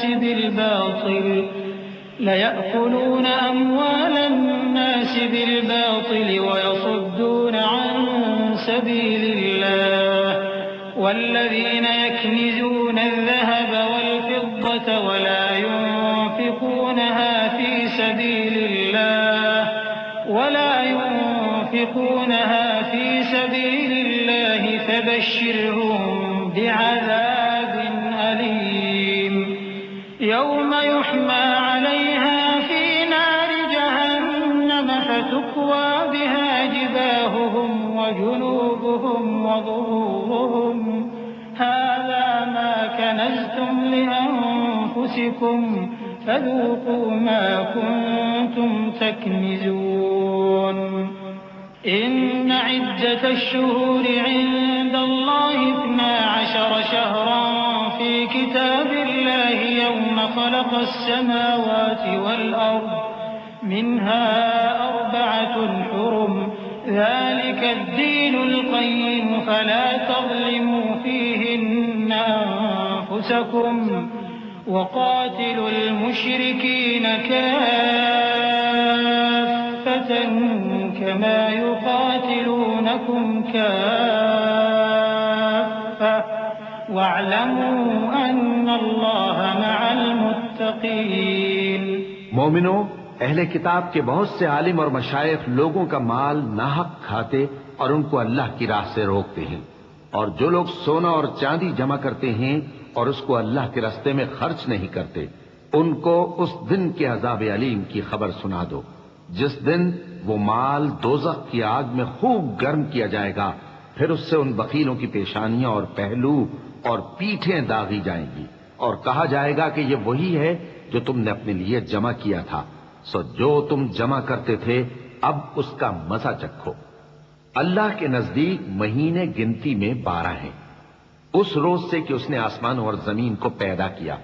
بالباطل ويصدون عن سبيل الله والذين يكنزون الذهب والفضة ولا ينفقونها في سبيل الله فبشرهم بعذاب أليم يوم يحمى عليها في نار جهنم فتكوى بها جباههم وجنوبهم وظهورهم هذا ما كنزتم لأنفسكم فذوقوا ما كنتم تكنزون إن عدة الشهور عند الله 12 شهرا في كتاب الله يوم خلق السماوات والأرض منها 4 حرم ذلك الدين القيم فلا تظلموا فيهن أنفسكم وقاتلوا المشركين كافة كما يقاتلونكم كافة واعلموا أن الله مع المتقين۔ مومنو، اہل کتاب کے بہت سے عالم اور مشائخ لوگوں کا مال ناحق کھاتے اور ان کو اللہ کی راہ سے روکتے ہیں، اور جو لوگ سونا اور چاندی جمع کرتے ہیں اور اس کو اللہ کے راستے میں خرچ نہیں کرتے، ان کو اس دن کے عذاب علیم کی خبر سنا دو، جس دن وہ مال دوزخ کی آگ میں خوب گرم کیا جائے گا، پھر اس سے ان بخیلوں کی پیشانیاں اور پہلو اور پیٹھیں داغی جائیں گی، اور کہا جائے گا کہ یہ وہی ہے جو تم نے اپنے لیے جمع کیا تھا، سو جو تم جمع کرتے تھے اب اس کا مزہ چکھو۔ اللہ کے نزدیک مہینے گنتی میں 12 ہیں، اس روز سے کہ اس نے آسمان اور زمین کو پیدا کیا۔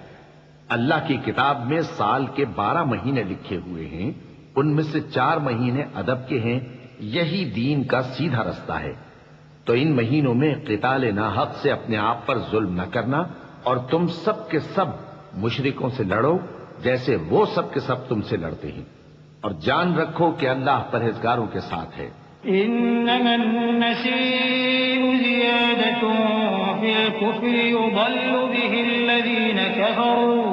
اللہ کی کتاب میں سال کے 12 مہینے لکھے ہوئے ہیں، ان میں سے 4 مہینے ادب کے ہیں، یہی دین کا سیدھا رستہ ہے۔ تو ان مہینوں میں قتال ناحق سے اپنے آپ پر ظلم نہ کرنا، اور تم سب کے سب مشرکوں سے لڑو جیسے وہ سب کے سب تم سے لڑتے ہیں، اور جان رکھو کہ اللہ پرہیزگاروں کے ساتھ ہے۔ إنما النسيء زيادة في الكفر يضل به الذين كفروا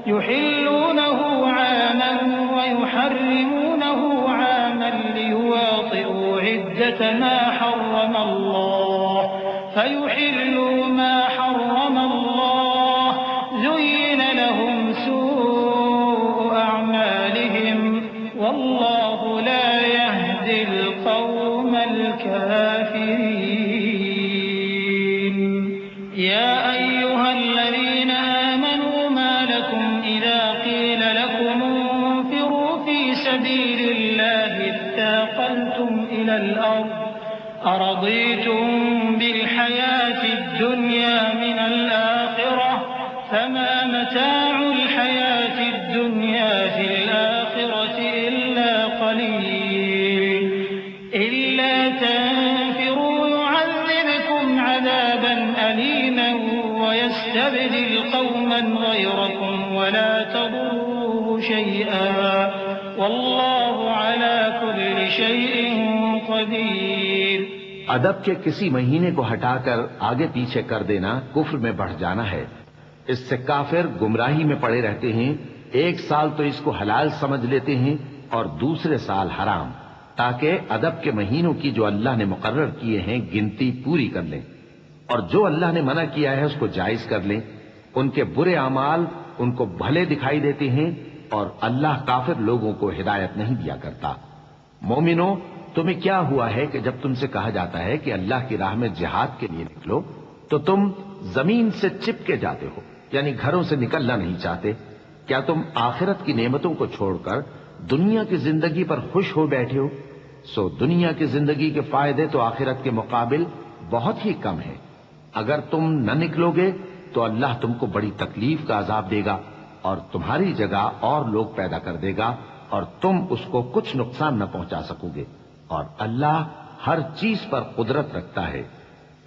يحلونه عاما ويحرمونه عاما ليواطئوا عدة ما حرم الله فيحلوا ما حرم الله زين لهم سوء أعمالهم والله لا يهدي القوم الكافرين يا أيها الذين آمنوا ما لكم إذا قيل لكم انفروا في سبيل الله اثاقلتم إلى الأرض أرضيتم بالحياة الدنيا من الآخرة فما متاع الحياة الدنيا في الآخرة إلا قليل إلا تنفروا يعذبكم عذابا أليما ويستبدل قوما غيركم ولا تضروه شيئا والله على كل شيء قدير۔ ادب کے کسی مہینے کو ہٹا کر آگے پیچھے کر دینا کفر میں بڑھ جانا ہے، اس سے کافر گمراہی میں پڑے رہتے ہیں، ایک سال تو اس کو حلال سمجھ لیتے ہیں اور دوسرے سال حرام، تاکہ ادب کے مہینوں کی جو اللہ نے مقرر کیے ہیں گنتی پوری کر لیں، اور جو اللہ نے منع کیا ہے اس کو جائز کر لیں۔ ان کے برے اعمال ان کو بھلے دکھائی دیتے ہیں اور اللہ کافر لوگوں کو ہدایت نہیں دیا کرتا۔ مومنو، تمہیں کیا ہوا ہے کہ جب تم سے کہا جاتا ہے کہ اللہ کی راہ میں جہاد کے لیے نکلو تو تم زمین سے چپکے جاتے ہو، یعنی گھروں سے نکلنا نہیں چاہتے؟ کیا تم آخرت کی نعمتوں کو چھوڑ کر دنیا کی زندگی پر خوش ہو بیٹھے ہو؟ سو دنیا کی زندگی کے فائدے تو آخرت کے مقابل بہت ہی کم ہے. اگر تم نہ نکلو گے تو اللہ تم کو بڑی تکلیف کا عذاب دے گا اور تمہاری جگہ اور لوگ پیدا کر دے گا اور تم اس کو کچھ نقصان نہ پہنچا سکو گے. اور اللہ ہر چیز پر قدرت رکھتا ہے.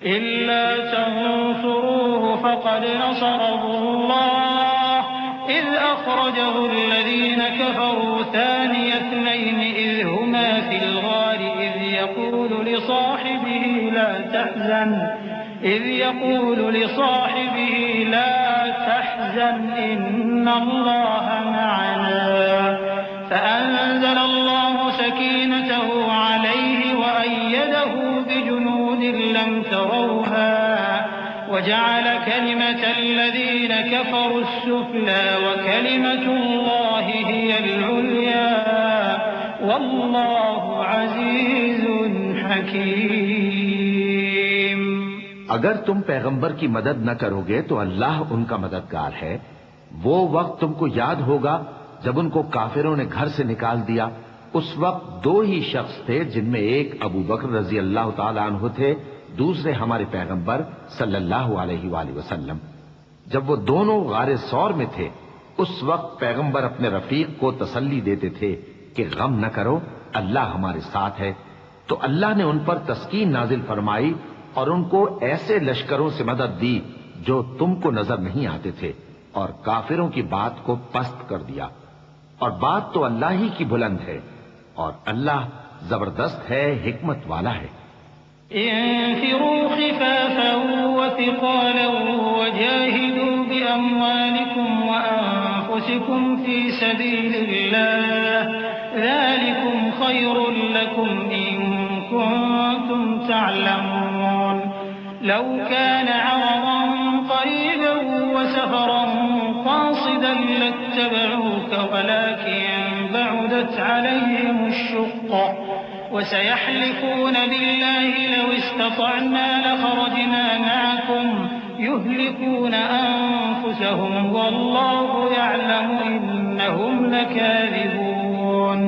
إلا تنصروه فقد نصره الله إذ أخرجه الذين كفروا ثاني اثنين إذ هما في الغار إذ يقول لصاحبه لا تحزن إن الله معنا فأنزل الله سكينته عليه وأيده بجنود لم تروها وجعل كلمة الذين كفروا السفلى وكلمة الله هي العليا والله عزيز حكيم. اگر تم پیغمبر کی مدد نہ کرو گے تو اللہ ان کا مددگار ہے. وہ وقت تم کو یاد ہوگا جب ان کو کافروں نے گھر سے نکال دیا. اس وقت دو ہی شخص تھے جن میں ایک ابو بکر رضی اللہ تعالی عنہ تھے, دوسرے ہمارے پیغمبر صلی اللہ علیہ وآلہ وسلم. جب وہ دونوں غار ثور میں تھے اس وقت پیغمبر اپنے رفیق کو تسلی دیتے تھے کہ غم نہ کرو, اللہ ہمارے ساتھ ہے. تو اللہ نے ان پر تسکین نازل فرمائی اور ان کو ایسے لشکروں سے مدد دی جو تم کو نظر نہیں آتے تھے اور کافروں کی بات کو پست کر دیا. اور بات تو اللہ ہی کی بلند ہے اور اللہ زبردست ہے, حکمت والا ہے. انفروا خفافا وثقالا وجاهدوا بأموالكم وأنفسكم في سبيل الله ذلكم خير لكم إن كنتم تعلمون. لو كان عرضا قريبا وسفرا قاصدا لاتبعوك ولكن بعدت عليهم الشقة وسيحلفون بالله لو استطعنا لخرجنا معكم يهلكون أنفسهم والله يعلم إنهم لكاذبون.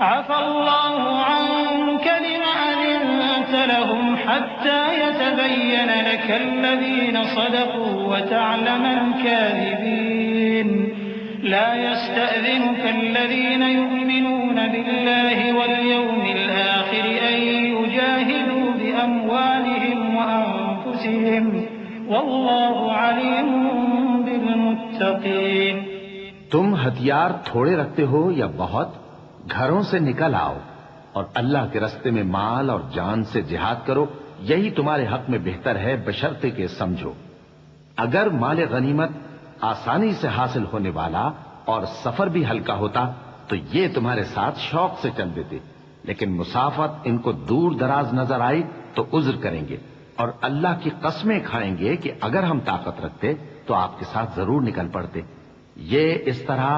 عفى الله عنك لم أذنت لهم حتى يتبين لك الذين صدقوا وتعلم الكاذبين. لا يستأذنك الذين يؤمنون بالله واليوم الآخر أن يجاهدوا بأموالهم وأنفسهم والله عليم بالمتقين. تم ہتھیار تھوڑے رکھتے ہو یا بہت, گھروں سے نکل آؤ اور اللہ کے راستے میں مال اور جان سے جہاد کرو, یہی تمہارے حق میں بہتر ہے بشرطے کہ سمجھو. اگر مال غنیمت آسانی سے حاصل ہونے والا اور سفر بھی ہلکا ہوتا تو یہ تمہارے ساتھ شوق سے چل دیتے, لیکن مسافت ان کو دور دراز نظر آئی تو عذر کریں گے اور اللہ کی قسمیں کھائیں گے کہ اگر ہم طاقت رکھتے تو آپ کے ساتھ ضرور نکل پڑتے. یہ اس طرح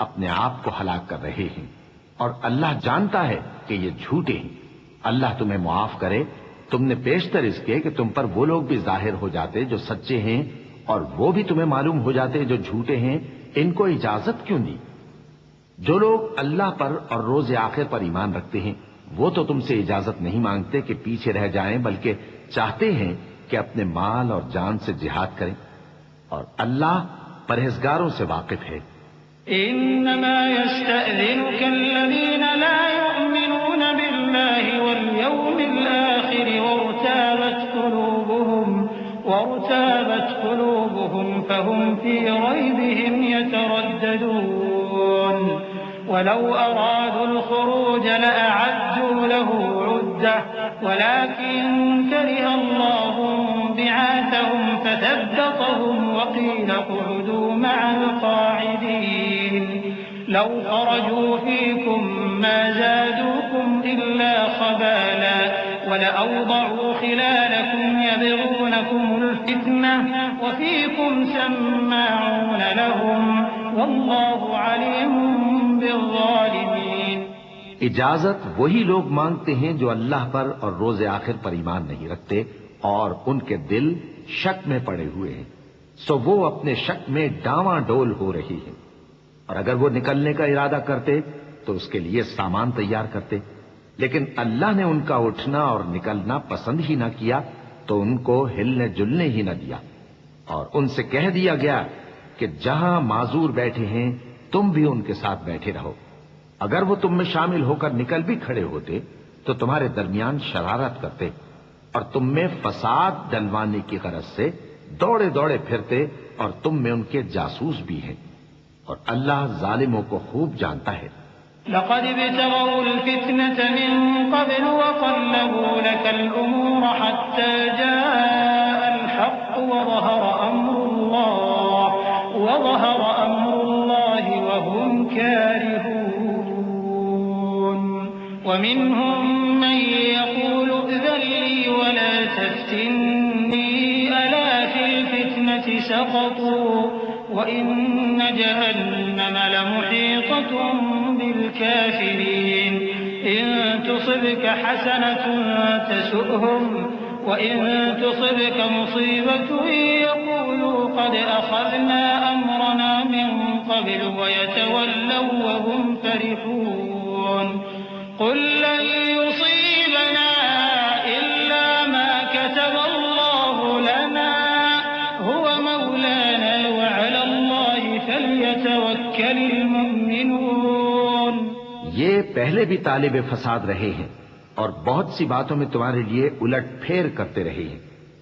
اپنے آپ کو ہلاک کر رہے ہیں اور اللہ جانتا ہے کہ یہ جھوٹے ہیں. اللہ تمہیں معاف کرے. تم نے پیشتر اس کے کہ تم پر وہ لوگ بھی ظاہر ہو جاتے جو سچے ہیں اور وہ بھی تمہیں معلوم ہو جاتے جو جھوٹے ہیں. ان کو اجازت کیوں دی؟ جو لوگ اللہ پر اور روز آخر پر ایمان رکھتے ہیں وہ تو تم سے اجازت نہیں مانگتے کہ پیچھے رہ جائیں, بلکہ چاہتے ہیں کہ اپنے مال اور جان سے جہاد کریں, اور اللہ پرہیزگاروں سے واقف ہے. انما يستأذنك الذين لا يؤمنون بالله واليوم الآخر وارتابت قلوبهم فهم في ريبهم يترددون. ولو أرادوا الخروج لأعدوا له عدة ولكن كره الله بعاثهم فثبطهم وقيل اقعدوا مع القاعدين. لو خرجوا فيكم ما زادوكم إلا خبالا ولأوضعوا خلالكم يبغونكم الفتنة وفيكم سماعون لهم والله عليم بالظالمين. اجازت وہی لوگ مانگتے ہیں جو اللہ پر اور روز آخر پر ایمان نہیں رکھتے اور ان کے دل شک میں پڑے ہوئے ہیں, سو وہ اپنے شک میں ڈاواں ڈول ہو رہی ہیں. اور اگر وہ نکلنے کا ارادہ کرتے تو اس کے لیے سامان تیار کرتے, لیکن اللہ نے ان کا اٹھنا اور نکلنا پسند ہی نہ کیا, تو ان کو ہلنے جلنے ہی نہ دیا، اور ان سے کہہ دیا گیا کہ جہاں معذور بیٹھے ہیں تم بھی ان کے ساتھ بیٹھے رہو۔ اگر وہ تم میں شامل ہو کر نکل بھی کھڑے ہوتے تو تمہارے درمیان شرارت کرتے اور تم میں فساد ڈلوانے کی غرض سے دوڑے دوڑے پھرتے، اور تم میں ان کے جاسوس بھی ہیں، اور اللہ ظالموں کو خوب جانتا ہے۔ لقد ابتغوا الفتنة من قبل وقلبوا لك الأمور حتى جاء الحق وظهر أمر الله وهم كارهون ومنهم من يقول ائذن لي ولا تفتني ألا في الفتنة سقطوا وإن جهنم لمحيطة بالكافرين إن تصبك حسنة تسؤهم وإن تصبك مصيبة يقولوا قد أخذنا أمرنا من قبل ويتولوا وهم فرحون قل لن يصيبنا إلا ما كتب الله لنا هو مولانا وعلى الله فليتوكل المؤمنون۔ یہ پہلے بھی طالب فساد رہے ہیں اور بہت سی باتوں میں تمہارے لیے الٹ پھیر کرتے رہے ہیں،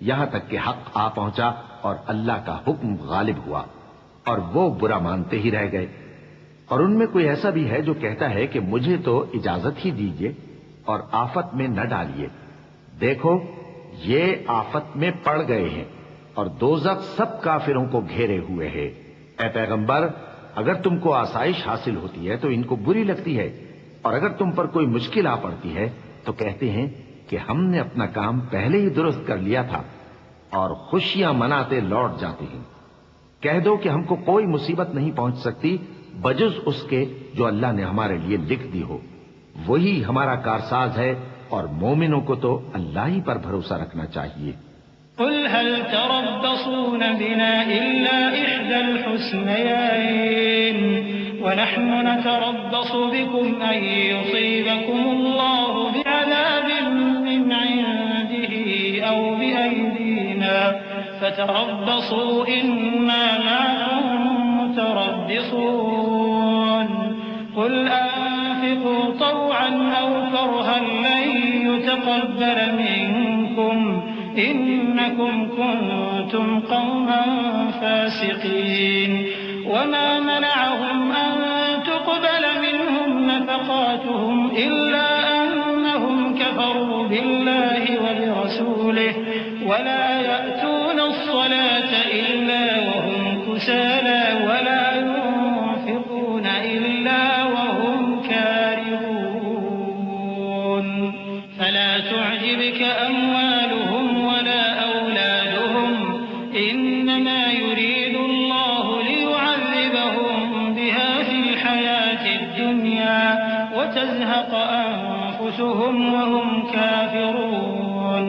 یہاں تک کہ حق آ پہنچا اور اللہ کا حکم غالب ہوا اور وہ برا مانتے ہی رہ گئے۔ اور ان میں کوئی ایسا بھی ہے جو کہتا ہے کہ مجھے تو اجازت ہی دیجیے اور آفت میں نہ ڈالیے۔ دیکھو یہ آفت میں پڑ گئے ہیں اور دوزخ سب کافروں کو گھیرے ہوئے ہے۔ اے پیغمبر، اگر تم کو آسائش حاصل ہوتی ہے تو ان کو بری لگتی ہے، اور اگر تم پر کوئی مشکل آ پڑتی ہے تو کہتے ہیں کہ ہم نے اپنا کام پہلے ہی درست کر لیا تھا، اور خوشیاں مناتے لوٹ جاتے ہیں۔ کہہ دو کہ ہم کو کوئی مصیبت نہیں پہنچ سکتی بجز اس کے جو اللہ نے ہمارے لیے لکھ دی ہو، وہی ہمارا کارساز ہے، اور مومنوں کو تو اللہ ہی پر بھروسہ رکھنا چاہیے۔ قل هل تربصون بنا إلا إحدى الحسنيين ونحن نتربص بكم أن يصيبكم الله بعذاب من عنده أو بأيدينا فتربصوا إنا معكم متربصون قل أنفقوا طوعا أو كرها لن يتقبل منكم إنكم كنتم قوما فاسقين وما منعهم أن تقبل منهم نفقاتهم إلا أنهم كفروا بالله وبرسوله ولا يأتون الصلاة إلا وهم كسالى ولا ينفقون إلا وهم كارهون فلا تعجبك أموالهم ولا أولادهم إنما يريد الله ليعذبهم بها في الحياة الدنيا وتزهق أنفسهم وهم كافرون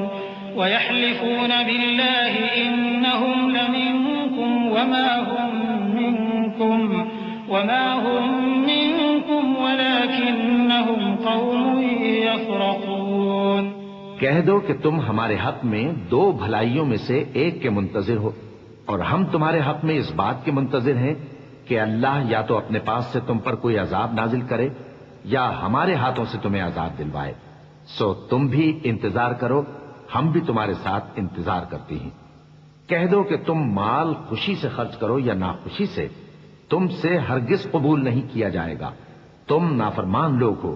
ويحلفون بالله إنهم لمنكم وما هم منكم ولكنهم قوم يفرقون۔ کہہ دو کہ تم ہمارے حق میں دو بھلائیوں میں سے ایک کے منتظر ہو، اور ہم تمہارے حق میں اس بات کے منتظر ہیں کہ اللہ یا تو اپنے پاس سے تم پر کوئی عذاب نازل کرے یا ہمارے ہاتھوں سے تمہیں عذاب دلوائے، سو تم بھی انتظار کرو، ہم بھی تمہارے ساتھ انتظار کرتے ہیں۔ کہہ دو کہ تم مال خوشی سے خرچ کرو یا ناخوشی سے، تم سے ہرگز قبول نہیں کیا جائے گا، تم نافرمان لوگ ہو،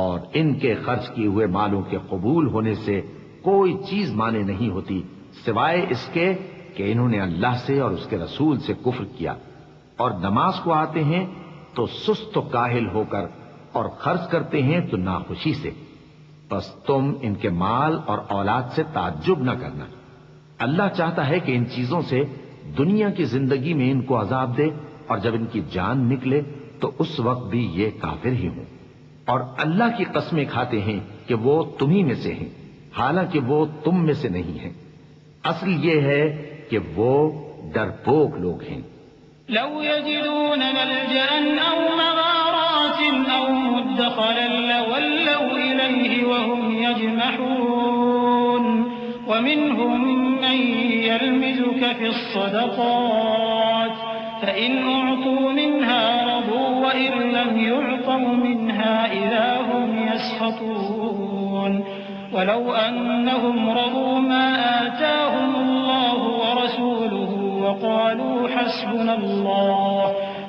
اور ان کے خرچ کیے ہوئے مالوں کے قبول ہونے سے کوئی چیز مانے نہیں ہوتی سوائے اس کے کہ انہوں نے اللہ سے اور اس کے رسول سے کفر کیا، اور نماز کو آتے ہیں تو سست و کاہل ہو کر، اور خرچ کرتے ہیں تو ناخوشی سے، بس تم ان کے مال اور اولاد سے تعجب نہ کرنا۔ اللہ چاہتا ہے کہ ان چیزوں سے دنیا کی زندگی میں ان کو عذاب دے، اور جب ان کی جان نکلے تو اس وقت بھی یہ کافر ہی ہوں، اور اللہ کی قسمیں کھاتے ہیں کہ وہ تمہیں میں سے ہیں، حالانکہ وہ تم میں سے نہیں ہیں۔ اصل یہ ہے کہ وہ ڈرپوک لوگ ہیں۔ لو يجدون ملجأ أو مغارات أو مدخلا لولوا إليه وهم يجمحون ومنهم من يلمزك في الصدقات فإن أعطوا منها رضوا وإن لم يعطوا منها إذا هم يسخطون ولو أنهم رضوا ما آتاهم الله ورسوله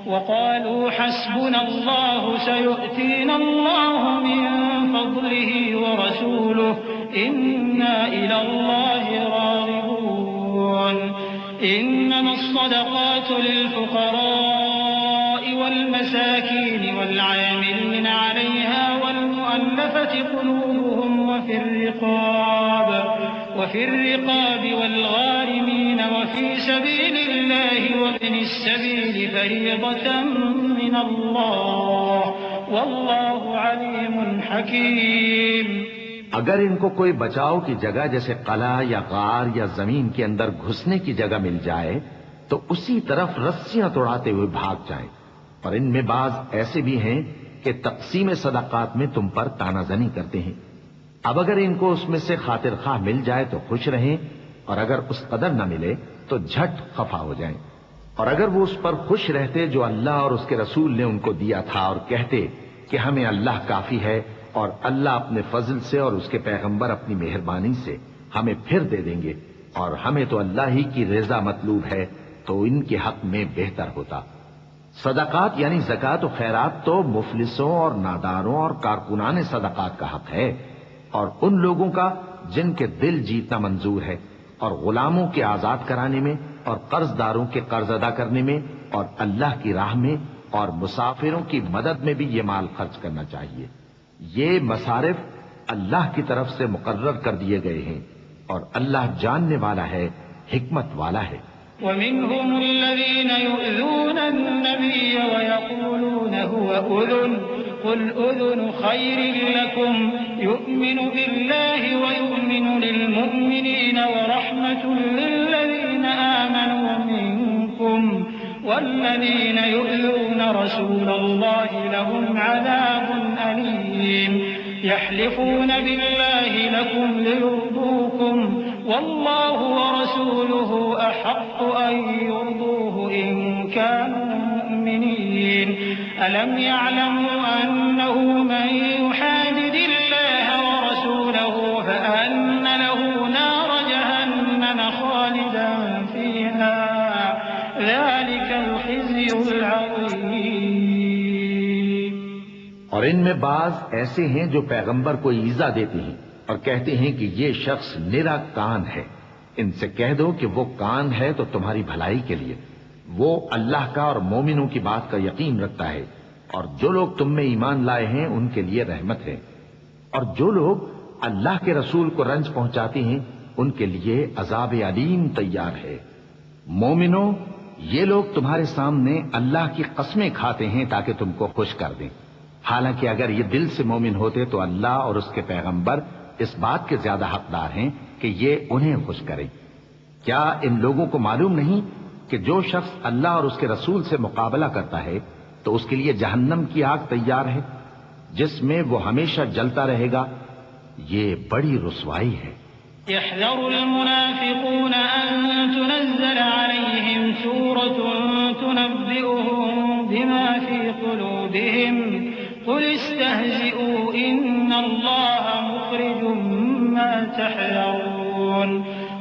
وقالوا حسبنا الله سيؤتينا الله من فضله ورسوله إنا إلى الله راغبون إنما الصدقات للفقراء والمساكين والعاملين عليها والمؤلفة قلوبهم وفي الرقاب والغارمين وفي سبيل الله وابن السبيل فريضة من الله والله عليم حكيم. اگر ان کو کوئی بچاؤ کی جگہ جیسے قلعہ یا غار یا زمین کے اندر گھسنے کی جگہ مل جائے تو اسی طرف رسیاں توڑاتے ہوئے بھاگ جائیں. اور ان میں بعض ایسے بھی ہیں کہ تقسیم صدقات میں تم پر تانا زنی کرتے ہیں. اب اگر ان کو اس میں سے خاطر خواہ مل جائے تو خوش رہیں اور اگر اس قدر نہ ملے تو جھٹ خفا ہو جائیں. اور اگر وہ اس پر خوش رہتے جو اللہ اور اس کے رسول نے ان کو دیا تھا اور کہتے کہ ہمیں اللہ کافی ہے اور اللہ اپنے فضل سے اور اس کے پیغمبر اپنی مہربانی سے ہمیں پھر دے دیں گے اور ہمیں تو اللہ ہی کی رضا مطلوب ہے تو ان کے حق میں بہتر ہوتا. صدقات یعنی زکوٰۃ و خیرات تو مفلسوں اور ناداروں اور کارکنان صدقات کا حق ہے اور ان لوگوں کا جن کے دل جیتنا منظور ہے اور غلاموں کے آزاد کرانے میں اور قرض داروں کے قرض ادا کرنے میں اور اللہ کی راہ میں اور مسافروں کی مدد میں بھی یہ مال خرچ کرنا چاہیے. یہ مصارف اللہ کی طرف سے مقرر کر دیے گئے ہیں اور اللہ جاننے والا ہے حکمت والا ہے. ومنهم الذين يؤذون النبي ويقولون هو أذن قل أذن خير لكم يؤمن بالله ويؤمن للمؤمنين ورحمة للذين آمنوا منكم والذين يؤذون رسول الله لهم عذاب أليم. يحلفون بالله لكم ليرضوكم والله ورسوله أحق أن يرضوه إن كانوا مؤمنين. ألم يعلموا أنه من يحادد الله ورسوله فأن له نار جهنم خالدا فيها ذلك الخزي العظيم. اور ان میں بعض ایسے ہیں جو پیغمبر کو ایذا دیتے ہیں اور کہتے ہیں کہ یہ شخص نرا کان ہے. ان سے کہہ دو کہ وہ کان ہے تو تمہاری بھلائی کے لیے. وہ اللہ کا اور مومنوں کی بات کا یقین رکھتا ہے اور جو لوگ تم میں ایمان لائے ہیں ان کے لیے رحمت ہے. اور جو لوگ اللہ کے رسول کو رنج پہنچاتے ہیں ان کے لیے عذاب علیم تیار ہے. مومنوں، یہ لوگ تمہارے سامنے اللہ کی قسمیں کھاتے ہیں تاکہ تم کو خوش کر دیں. حالانکہ اگر یہ دل سے مومن ہوتے تو اللہ اور اس کے پیغمبر اس بات کے زیادہ حقدار ہیں کہ یہ انہیں خوش کریں. کیا ان لوگوں کو معلوم نہیں کہ جو شخص اللہ اور اس کے رسول سے مقابلہ کرتا ہے تو اس کے لیے جہنم کی آگ تیار ہے جس میں وہ ہمیشہ جلتا رہے گا. یہ بڑی رسوائی ہے. يحذر المنافقون أن تنزل عليهم سورة تنبئهم بما في قلوبهم قل استهزئوا إن الله مخرج ما تحذرون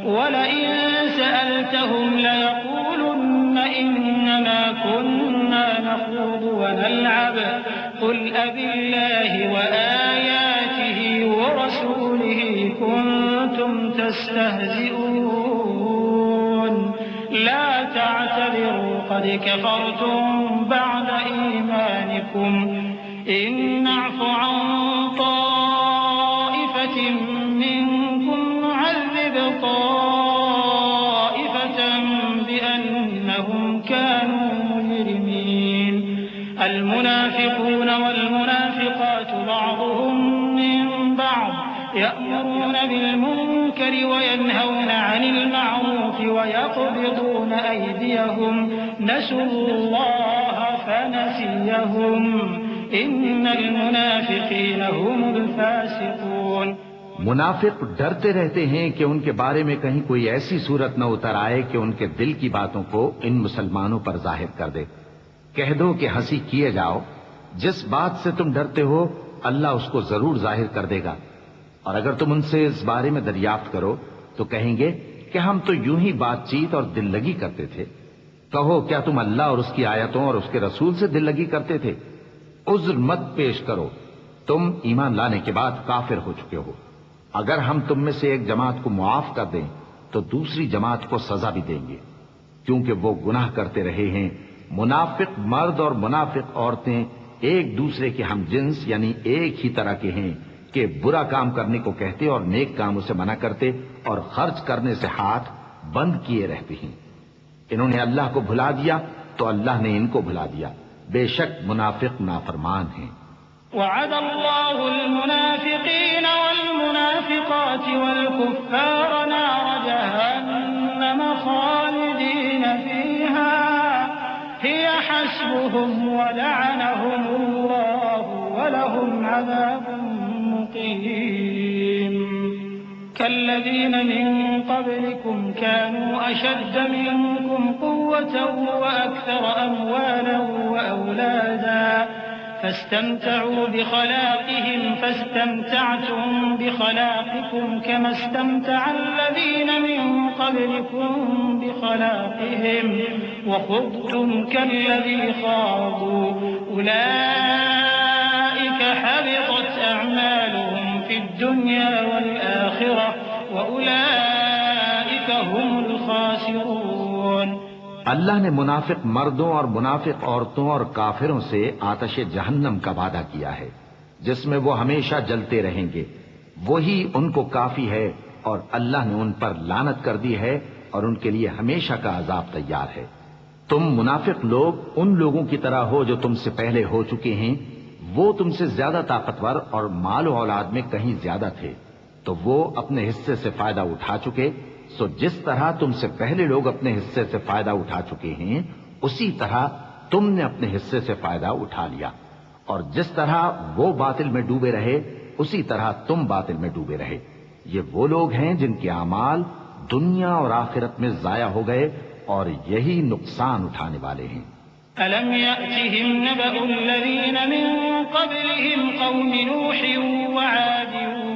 ولئن سألتهم ليقولن إنما كنا نخوض ونلعب قل أبالله وآياته ورسوله كنتم تستهزئون لا تعتذروا قد كفرتم بعد إيمانكم إن نعف عن طائفة منكم نعذب طائفة بأنهم كانوا مجرمين. المنافقون والمنافقات بعضهم من بعض يأمرون بالمنكر وينهون عن المعروف ويقبضون أيديهم نسوا الله فنسيهم إن المنافقين هم الفاسقون. منافق ڈرتے رہتے ہیں کہ ان کے بارے میں کہیں کوئی ایسی صورت نہ اتر آئے کہ ان کے دل کی باتوں کو ان مسلمانوں پر ظاہر کر دے۔ کہہ دو کہ ہنسی کیے جاؤ، جس بات سے تم ڈرتے ہو اللہ اس کو ضرور ظاہر کر دے گا، اور اگر تم ان سے اس بارے میں دریافت کرو تو کہیں گے کہ ہم تو یوں ہی بات چیت اور دل لگی کرتے تھے۔ کہو کیا تم اللہ اور اس کی آیتوں اور اس کے رسول سے دل لگی کرتے تھے؟ عذر مت پیش کرو، تم ایمان لانے کے بعد کافر ہو چکے ہو۔ اگر ہم تم میں سے ایک جماعت کو معاف کر دیں تو دوسری جماعت کو سزا بھی دیں گے، کیونکہ وہ گناہ کرتے رہے ہیں۔ منافق مرد اور منافق عورتیں ایک دوسرے کے ہم جنس یعنی ایک ہی طرح کے ہیں کہ برا کام کرنے کو کہتے اور نیک کاموں سے منع کرتے اور خرچ کرنے سے ہاتھ بند کیے رہتے ہیں۔ انہوں نے اللہ کو بھلا دیا تو اللہ نے ان کو بھلا دیا، بے شک منافق نافرمان ہیں۔ وعد الله المنافقين والمنافقات والكفار نار جهنم خالدين فيها هي حسبهم ولعنهم الله ولهم عذاب مقيم كالذين من قبلكم كانوا أشد منكم قوة وأكثر أموالا وأولادا فاستمتعوا بخلاقهم فاستمتعتم بخلاقكم كما استمتع الذين من قبلكم بخلاقهم وخضتم كالذي خاضوا أولئك حبطت أعمالهم في الدنيا والآخرة وأولئك هم الخاسرون۔ اللہ نے منافق مردوں اور منافق عورتوں اور کافروں سے آتش جہنم کا وعدہ کیا ہے جس میں وہ ہمیشہ جلتے رہیں گے، وہی ان کو کافی ہے، اور اللہ نے ان پر لعنت کر دی ہے اور ان کے لیے ہمیشہ کا عذاب تیار ہے۔ تم منافق لوگ ان لوگوں کی طرح ہو جو تم سے پہلے ہو چکے ہیں، وہ تم سے زیادہ طاقتور اور مال و اولاد میں کہیں زیادہ تھے، تو وہ اپنے حصے سے فائدہ اٹھا چکے، سو جس طرح تم سے پہلے لوگ اپنے حصے سے فائدہ اٹھا چکے ہیں اسی طرح تم نے اپنے حصے سے فائدہ اٹھا لیا، اور جس طرح وہ باطل میں ڈوبے رہے اسی طرح تم باطل میں ڈوبے رہے۔ یہ وہ لوگ ہیں جن کے اعمال دنیا اور آخرت میں ضائع ہو گئے اور یہی نقصان اٹھانے والے ہیں۔ أَلَمْ يَأْتِهِمْ نَبَأُ الَّذِينَ مِن قَبْلِهِمْ قَوْمِ نُوحٍ وَعَادٍ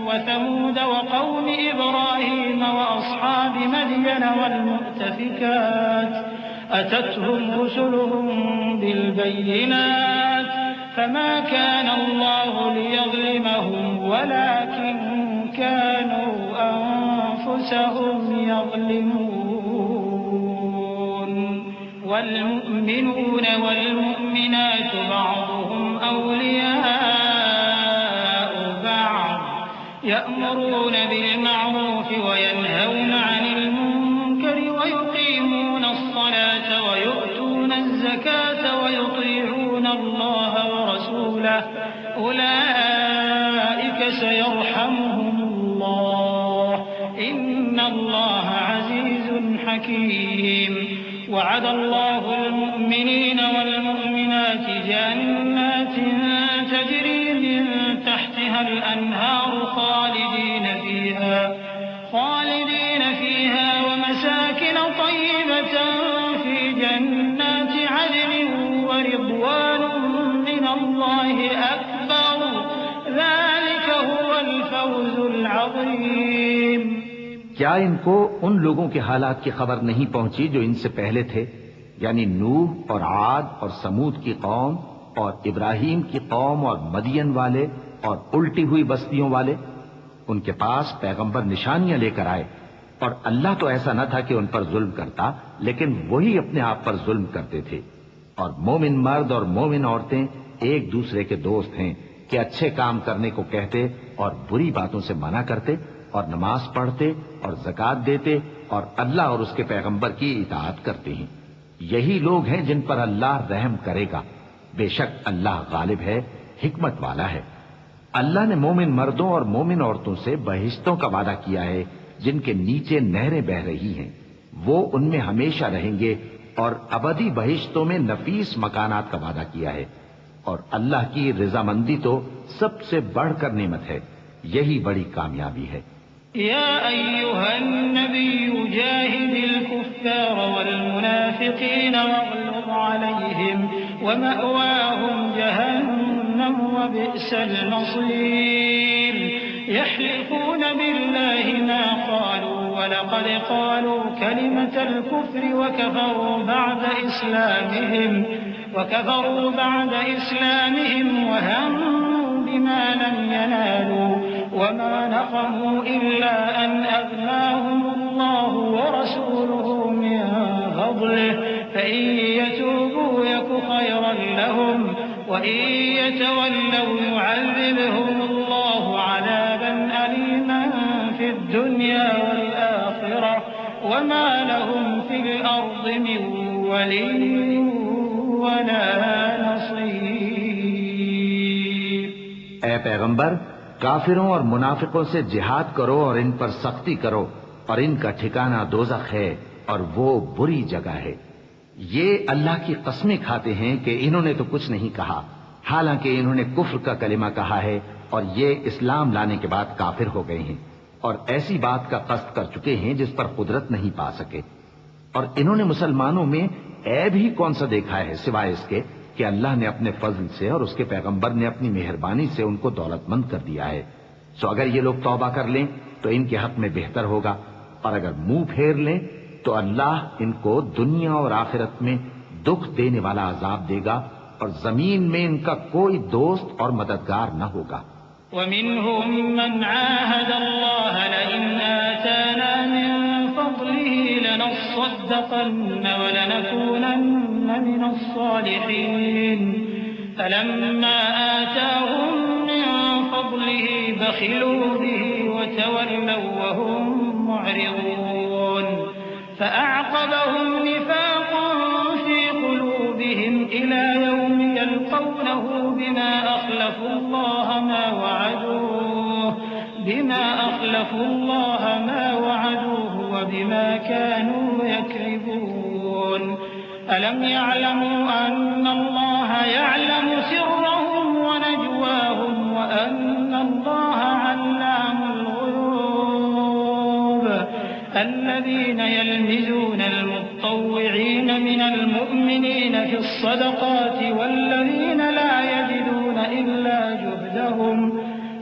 وَثَمُودَ وَقَوْمِ إِبْرَاهِيمَ وَأَصْحَابِ مَدْيَنَ وَالْمُؤْتَفِكَاتِ أَتَتْهُمْ رُسُلُهُم بِالْبَيِّنَاتِ فَمَا كَانَ اللَّهُ لِيَظْلِمَهُمْ وَلَكِن كَانُوا أَنفُسَهُمْ يَظْلِمُونَ۔ والمؤمنون والمؤمنات بعضهم أولياء بعض يأمرون بالمعروف وينهون عن المنكر ويقيمون الصلاة ويؤتون الزكاة ويطيعون الله ورسوله أولئك سيرحمهم الله إن الله عزيز حكيم۔ وعد الله المؤمنين والمؤمنات جنات تجري من تحتها الأنهار خالدين فيها ومساكن طيبة في جنات عدن ورضوان من الله أكبر ذلك هو الفوز العظيم۔ کیا ان کو ان لوگوں کے حالات کی خبر نہیں پہنچی جو ان سے پہلے تھے، یعنی نوح اور عاد اور سمود کی قوم اور ابراہیم کی قوم اور مدین والے اور الٹی ہوئی بستیوں والے؟ ان کے پاس پیغمبر نشانیاں لے کر آئے، اور اللہ تو ایسا نہ تھا کہ ان پر ظلم کرتا، لیکن وہی اپنے آپ پر ظلم کرتے تھے۔ اور مومن مرد اور مومن عورتیں ایک دوسرے کے دوست ہیں کہ اچھے کام کرنے کو کہتے اور بری باتوں سے منع کرتے اور نماز پڑھتے اور زکوٰۃ دیتے اور اللہ اور اس کے پیغمبر کی اطاعت کرتے ہیں۔ یہی لوگ ہیں جن پر اللہ رحم کرے گا، بے شک اللہ غالب ہے، حکمت والا ہے۔ اللہ نے مومن مردوں اور مومن عورتوں سے بہشتوں کا وعدہ کیا ہے جن کے نیچے نہریں بہ رہی ہیں، وہ ان میں ہمیشہ رہیں گے، اور ابدی بہشتوں میں نفیس مکانات کا وعدہ کیا ہے۔ اور اللہ کی رضامندی تو سب سے بڑھ کر نعمت ہے، یہی بڑی کامیابی ہے۔ يا أيها النبي جاهد الكفار والمنافقين واغلظ عليهم ومأواهم جهنم وبئس المصير يحلفون بالله ما قالوا ولقد قالوا كلمة الكفر وكفروا بعد إسلامهم وهموا بما لم ينالوا وما نقموا إلا أن أغناهم الله ورسوله من فضله فإن يتوبوا يك خيرا لهم وإن يتولوا يعذبهم الله عذابا أليما في الدنيا والآخرة وما لهم في الأرض من ولي ولا نصير۔ اے پیغمبر، کافروں اور منافقوں سے جہاد کرو اور ان پر سختی کرو، اور ان کا ٹھکانہ دوزخ ہے اور وہ بری جگہ ہے۔ یہ اللہ کی قسمیں کھاتے ہیں کہ انہوں نے تو کچھ نہیں کہا، حالانکہ انہوں نے کفر کا کلمہ کہا ہے اور یہ اسلام لانے کے بعد کافر ہو گئے ہیں، اور ایسی بات کا قصد کر چکے ہیں جس پر قدرت نہیں پا سکے۔ اور انہوں نے مسلمانوں میں عیب ہی کون سا دیکھا ہے سوائے اس کے کہ اللہ نے اپنے فضل سے اور اس کے پیغمبر نے اپنی مہربانی سے ان کو دولت مند کر دیا ہے۔ سو اگر یہ لوگ توبہ کر لیں تو ان کے حق میں بہتر ہوگا، اور اگر منہ پھیر لیں تو اللہ ان کو دنیا اور آخرت میں دکھ دینے والا عذاب دے گا، اور زمین میں ان کا کوئی دوست اور مددگار نہ ہوگا۔ ومنهم من عاهد الله لئن آتانا من فضله لنصدقن ولنكونن من الصالحين فلما آتاهم من فضله بخلوا به وتولوا وهم معرضون فأعقبهم نفاقا في قلوبهم إلى يوم يلقونه بما أخلفوا الله ما وعدوه وبما كانوا يكذبون ألم يعلموا أن الله يعلم سرهم ونجواهم وأن الله علام الغيوب الذين يلمزون المتطوعين من المؤمنين في الصدقات والذين لا يجدون إلا جهدهم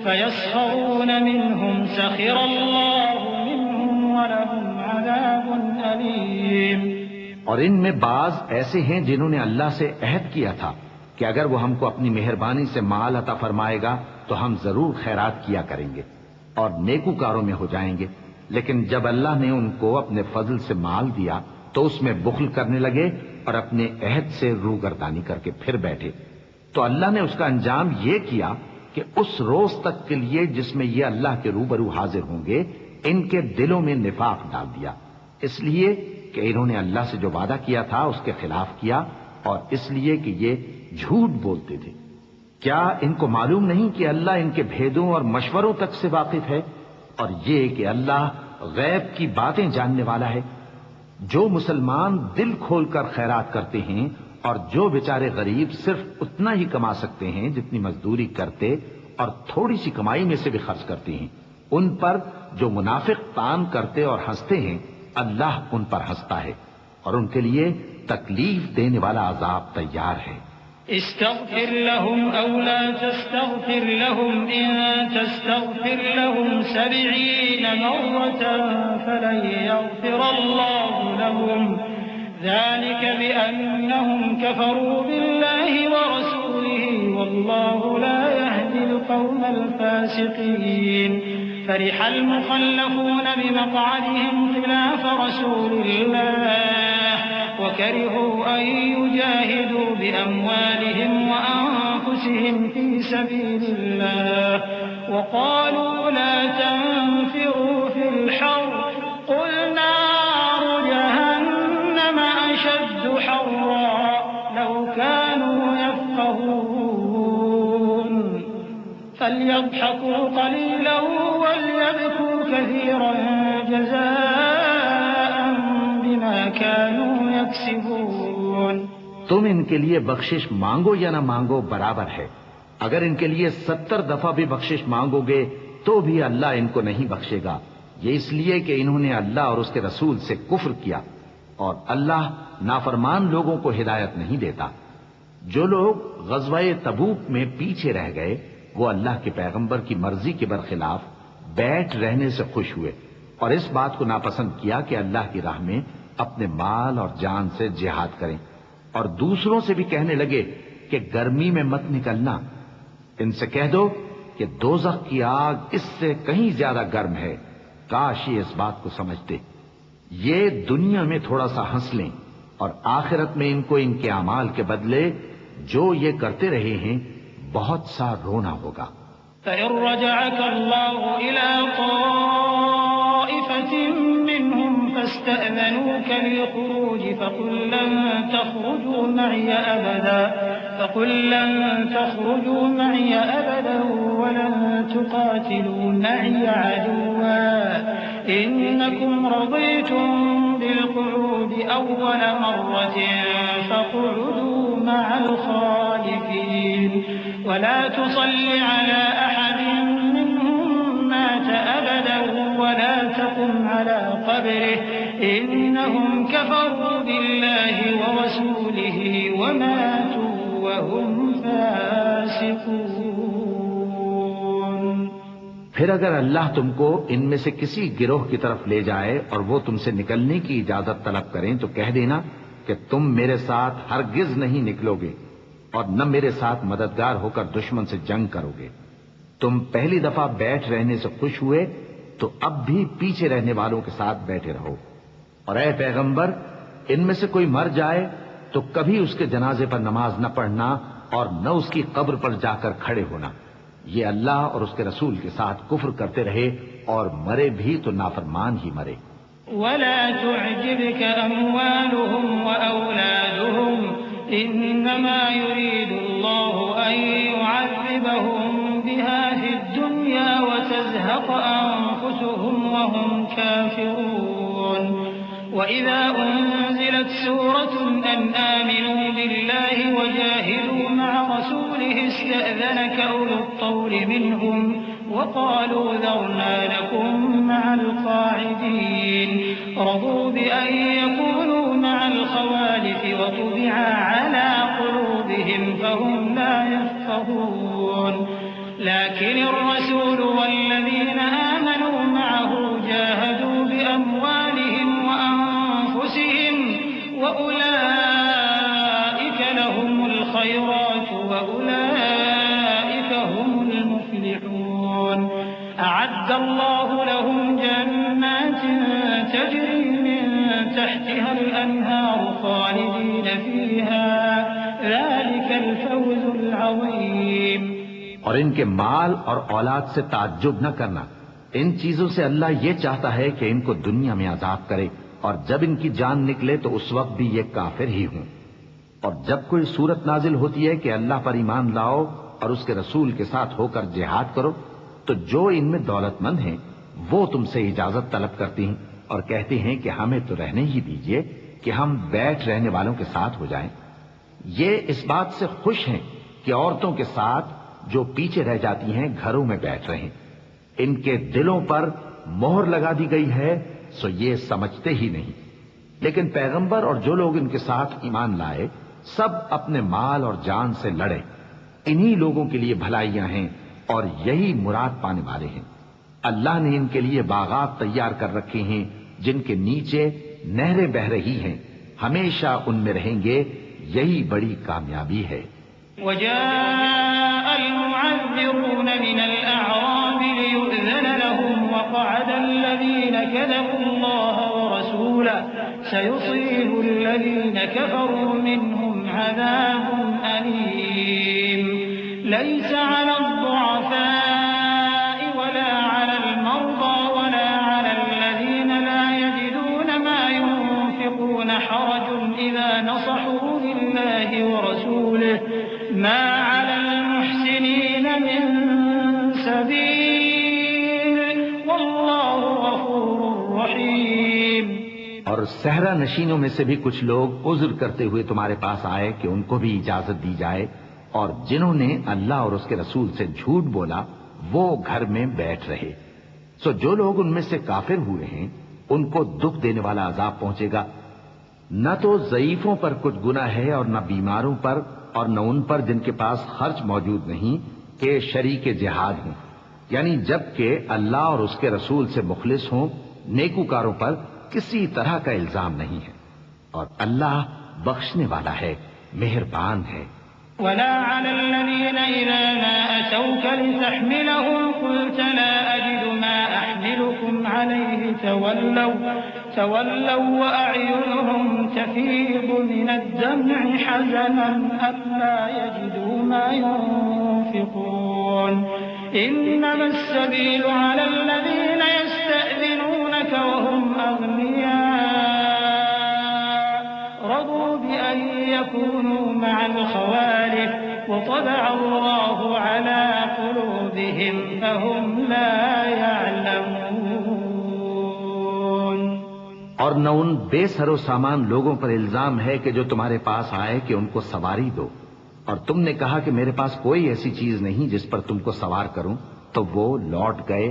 فيسخرون منهم سخر الله منهم ولهم عذاب أليم۔ اور ان میں بعض ایسے ہیں جنہوں نے اللہ سے عہد کیا تھا کہ اگر وہ ہم کو اپنی مہربانی سے مال عطا فرمائے گا تو ہم ضرور خیرات کیا کریں گے اور نیکوکاروں میں ہو جائیں گے، لیکن جب اللہ نے ان کو اپنے فضل سے مال دیا تو اس میں بخل کرنے لگے اور اپنے عہد سے روگردانی کر کے پھر بیٹھے، تو اللہ نے اس کا انجام یہ کیا کہ اس روز تک کے لیے جس میں یہ اللہ کے روبرو حاضر ہوں گے ان کے دلوں میں نفاق ڈال دیا، اس لیے کہ انہوں نے اللہ سے جو وعدہ کیا تھا اس کے خلاف کیا، اور اس لیے کہ یہ جھوٹ بولتے تھے۔ کیا ان کو معلوم نہیں کہ اللہ ان کے بھیدوں اور مشوروں تک سے واقف ہے، اور یہ کہ اللہ غیب کی باتیں جاننے والا ہے؟ جو مسلمان دل کھول کر خیرات کرتے ہیں اور جو بیچارے غریب صرف اتنا ہی کما سکتے ہیں جتنی مزدوری کرتے اور تھوڑی سی کمائی میں سے بھی خرچ کرتے ہیں، ان پر جو منافق تان کرتے اور ہنستے ہیں اللہ ان پر ہنستا ہے، اور ان کے لیے تکلیف دینے والا عذاب تیار ہے۔ استغفر لهم أو لا تستغفر لهم إن تستغفر لهم 70 مرة فلن يغفر الله لهم ذلك بأنهم كفروا بالله ورسوله والله لا يهدي القوم الفاسقين فرح المخلفون بمقعدهم خلاف رسول الله وكرهوا أن يجاهدوا بأموالهم وأنفسهم في سبيل الله وقالوا لا تنفروا في الحر قل نار جهنم أشد حرا لو كانوا يفقهون فليضحكوا قليلا وليبكوا كثيرا جزاء بما كانوا يكسبون۔ تم ان کے لیے بخشش مانگو یا نہ مانگو برابر ہے، اگر ان کے لیے 70 دفعہ بھی بخشش مانگو گے تو بھی اللہ ان کو نہیں بخشے گا، یہ اس لیے کہ انہوں نے اللہ اور اس کے رسول سے کفر کیا، اور اللہ نافرمان لوگوں کو ہدایت نہیں دیتا۔ جو لوگ غزوہ تبوک میں پیچھے رہ گئے وہ اللہ کے پیغمبر کی مرضی کے برخلاف بیٹھ رہنے سے خوش ہوئے اور اس بات کو ناپسند کیا کہ اللہ کی راہ میں اپنے مال اور جان سے جہاد کریں، اور دوسروں سے بھی کہنے لگے کہ گرمی میں مت نکلنا۔ ان سے کہہ دو کہ دوزخ کی آگ اس سے کہیں زیادہ گرم ہے، کاش یہ اس بات کو سمجھتے۔ یہ دنیا میں تھوڑا سا ہنس لیں اور آخرت میں ان کو ان کے اعمال کے بدلے جو یہ کرتے رہے ہیں بہت سا رونا ہوگا۔ فإن رجعك الله إلى طائفة منهم فاستأذنوك للخروج فقل لن تخرجوا معي أبدا ولن تقاتلوا معي عدوا إنكم رضيتم بالقعود أول مرة فاقعدوا مع الخالفين ولا تصل على أحد منهم مات أبدا ولا تقم على قبره إنهم كفروا بالله ورسوله وماتوا وهم فاسقون۔ پھر اگر اللہ تم کو ان میں سے کسی گروہ کی طرف لے جائے اور وہ تم سے نکلنے کی اجازت طلب کریں تو کہہ دینا کہ تم میرے ساتھ ہرگز نہیں نکلو گے اور نہ میرے ساتھ مددگار ہو کر دشمن سے جنگ کرو گے۔ تم پہلی دفعہ بیٹھ رہنے سے خوش ہوئے تو اب بھی پیچھے رہنے والوں کے ساتھ بیٹھے رہو، اور اے پیغمبر ان میں سے کوئی مر جائے تو کبھی اس کے جنازے پر نماز نہ پڑھنا اور نہ اس کی قبر پر جا کر کھڑے ہونا۔ یہ اللہ اور اس کے رسول کے ساتھ کفر کرتے رہے اور مرے بھی تو نافرمان ہی مرے۔ ولا تعجبك أموالهم وأولادهم إنما يريد الله أن يعذبهم بها في الدنيا وتزهق أنفسهم وهم كافرون وإذا أنزلت سورة أن آمنوا بالله وجاهدوا مع رسوله استأذنك أولو الطول منهم وقالوا ذرنا لكم مع القاعدين رضوا بأن يكونوا مع الخوالف وطبع على قلوبهم فهم لا يفقهون لكن الرسول والذين آمنوا معه جاهدوا بأموالهم وأنفسهم وأولئك لهم الخيرات وأولئك هم المفلحون أعد الله لهم جنات تجري من تحتها الأنهار خالدين فيها ذلك الفوز العظيم۔ اور ان کے مال اور اولاد سے تعجب نہ کرنا، ان چیزوں سے اللہ یہ چاہتا ہے کہ ان کو دنیا میں عذاب کرے اور جب ان کی جان نکلے تو اس وقت بھی یہ کافر ہی ہوں۔ اور جب کوئی صورت نازل ہوتی ہے کہ اللہ پر ایمان لاؤ اور اس کے رسول کے ساتھ ہو کر جہاد کرو تو جو ان میں دولت مند ہیں وہ تم سے اجازت طلب کرتی ہیں اور کہتے ہیں کہ ہمیں تو رہنے ہی دیجئے کہ ہم بیٹھ رہنے والوں کے ساتھ ہو جائیں۔ یہ اس بات سے خوش ہیں کہ عورتوں کے ساتھ جو پیچھے رہ جاتی ہیں گھروں میں بیٹھ رہیں۔ ان کے دلوں پر مہر لگا دی گئی ہے سو یہ سمجھتے ہی نہیں۔ لیکن پیغمبر اور جو لوگ ان کے ساتھ ایمان لائے سب اپنے مال اور جان سے لڑے، انہی لوگوں کے لیے بھلائیاں ہیں اور یہی مراد پانے والے ہیں۔ اللہ نے ان کے لیے باغات تیار کر رکھے ہیں جن کے نیچے نہریں بہ رہی ہیں، ہمیشہ ان میں رہیں گے، یہی بڑی کامیابی ہے۔ وجاء المعذرون من الأعراب ليؤذن لهم وقعد الذين كذبوا الله ورسوله سيصيب الذين كفروا منهم عذاب أليم ليس على الضعفاء ولا على المرضى ولا على الذين لا يجدون ما ينفقون حرج إذا نصحوا لله ورسوله ما على المحسنين من سبيل والله غفور رحيم۔ اور صحرا نشینوں میں سے بھی کچھ لوگ عذر کرتے ہوئے تمہارے پاس آئے کہ ان کو بھی اجازت دی جائے، اور جنہوں نے اللہ اور اس کے رسول سے جھوٹ بولا وہ گھر میں بیٹھ رہے۔ سو جو لوگ ان میں سے کافر ہوئے ہیں ان کو دکھ دینے والا عذاب پہنچے گا۔ نہ تو ضعیفوں پر کچھ گناہ ہے اور نہ بیماروں پر اور نہ ان پر جن کے پاس خرچ موجود نہیں کہ شریک جہاد ہوں، یعنی جب کہ اللہ اور اس کے رسول سے مخلص ہوں، نیکوکاروں پر کسی طرح کا الزام نہیں ہے، اور اللہ بخشنے والا ہے، مہربان ہے۔ ولا على الذين إذا ما أتوك لتحملهم قلت لا أجد ما أحملكم عليه تولوا وأعينهم تفيض من الدمع حزنا ألا يجدوا ما ينفقون إنما السبيل على الذين يستأذنونك وهم أغنياء رضوا بأن يكونوا مع الخوالف وطبع الله على قلوبهم فهم لا يعلمون۔ اور نہ ان بے سر و سامان لوگوں پر الزام ہے کہ جو تمہارے پاس آئے کہ ان کو سواری دو، اور تم نے کہا کہ میرے پاس کوئی ایسی چیز نہیں جس پر تم کو سوار کروں، تو وہ لوٹ گئے،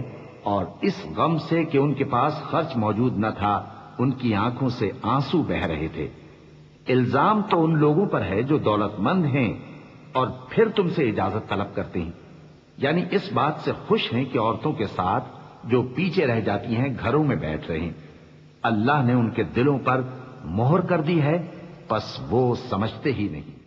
اور اس غم سے کہ ان کے پاس خرچ موجود نہ تھا ان کی آنکھوں سے آنسو بہہ رہے تھے۔ الزام تو ان لوگوں پر ہے جو دولت مند ہیں اور پھر تم سے اجازت طلب کرتے ہیں، یعنی اس بات سے خوش ہیں کہ عورتوں کے ساتھ جو پیچھے رہ جاتی ہیں گھروں میں بیٹھ رہے ہیں۔ اللہ نے ان کے دلوں پر مہر کر دی ہے، پس وہ سمجھتے ہی نہیں۔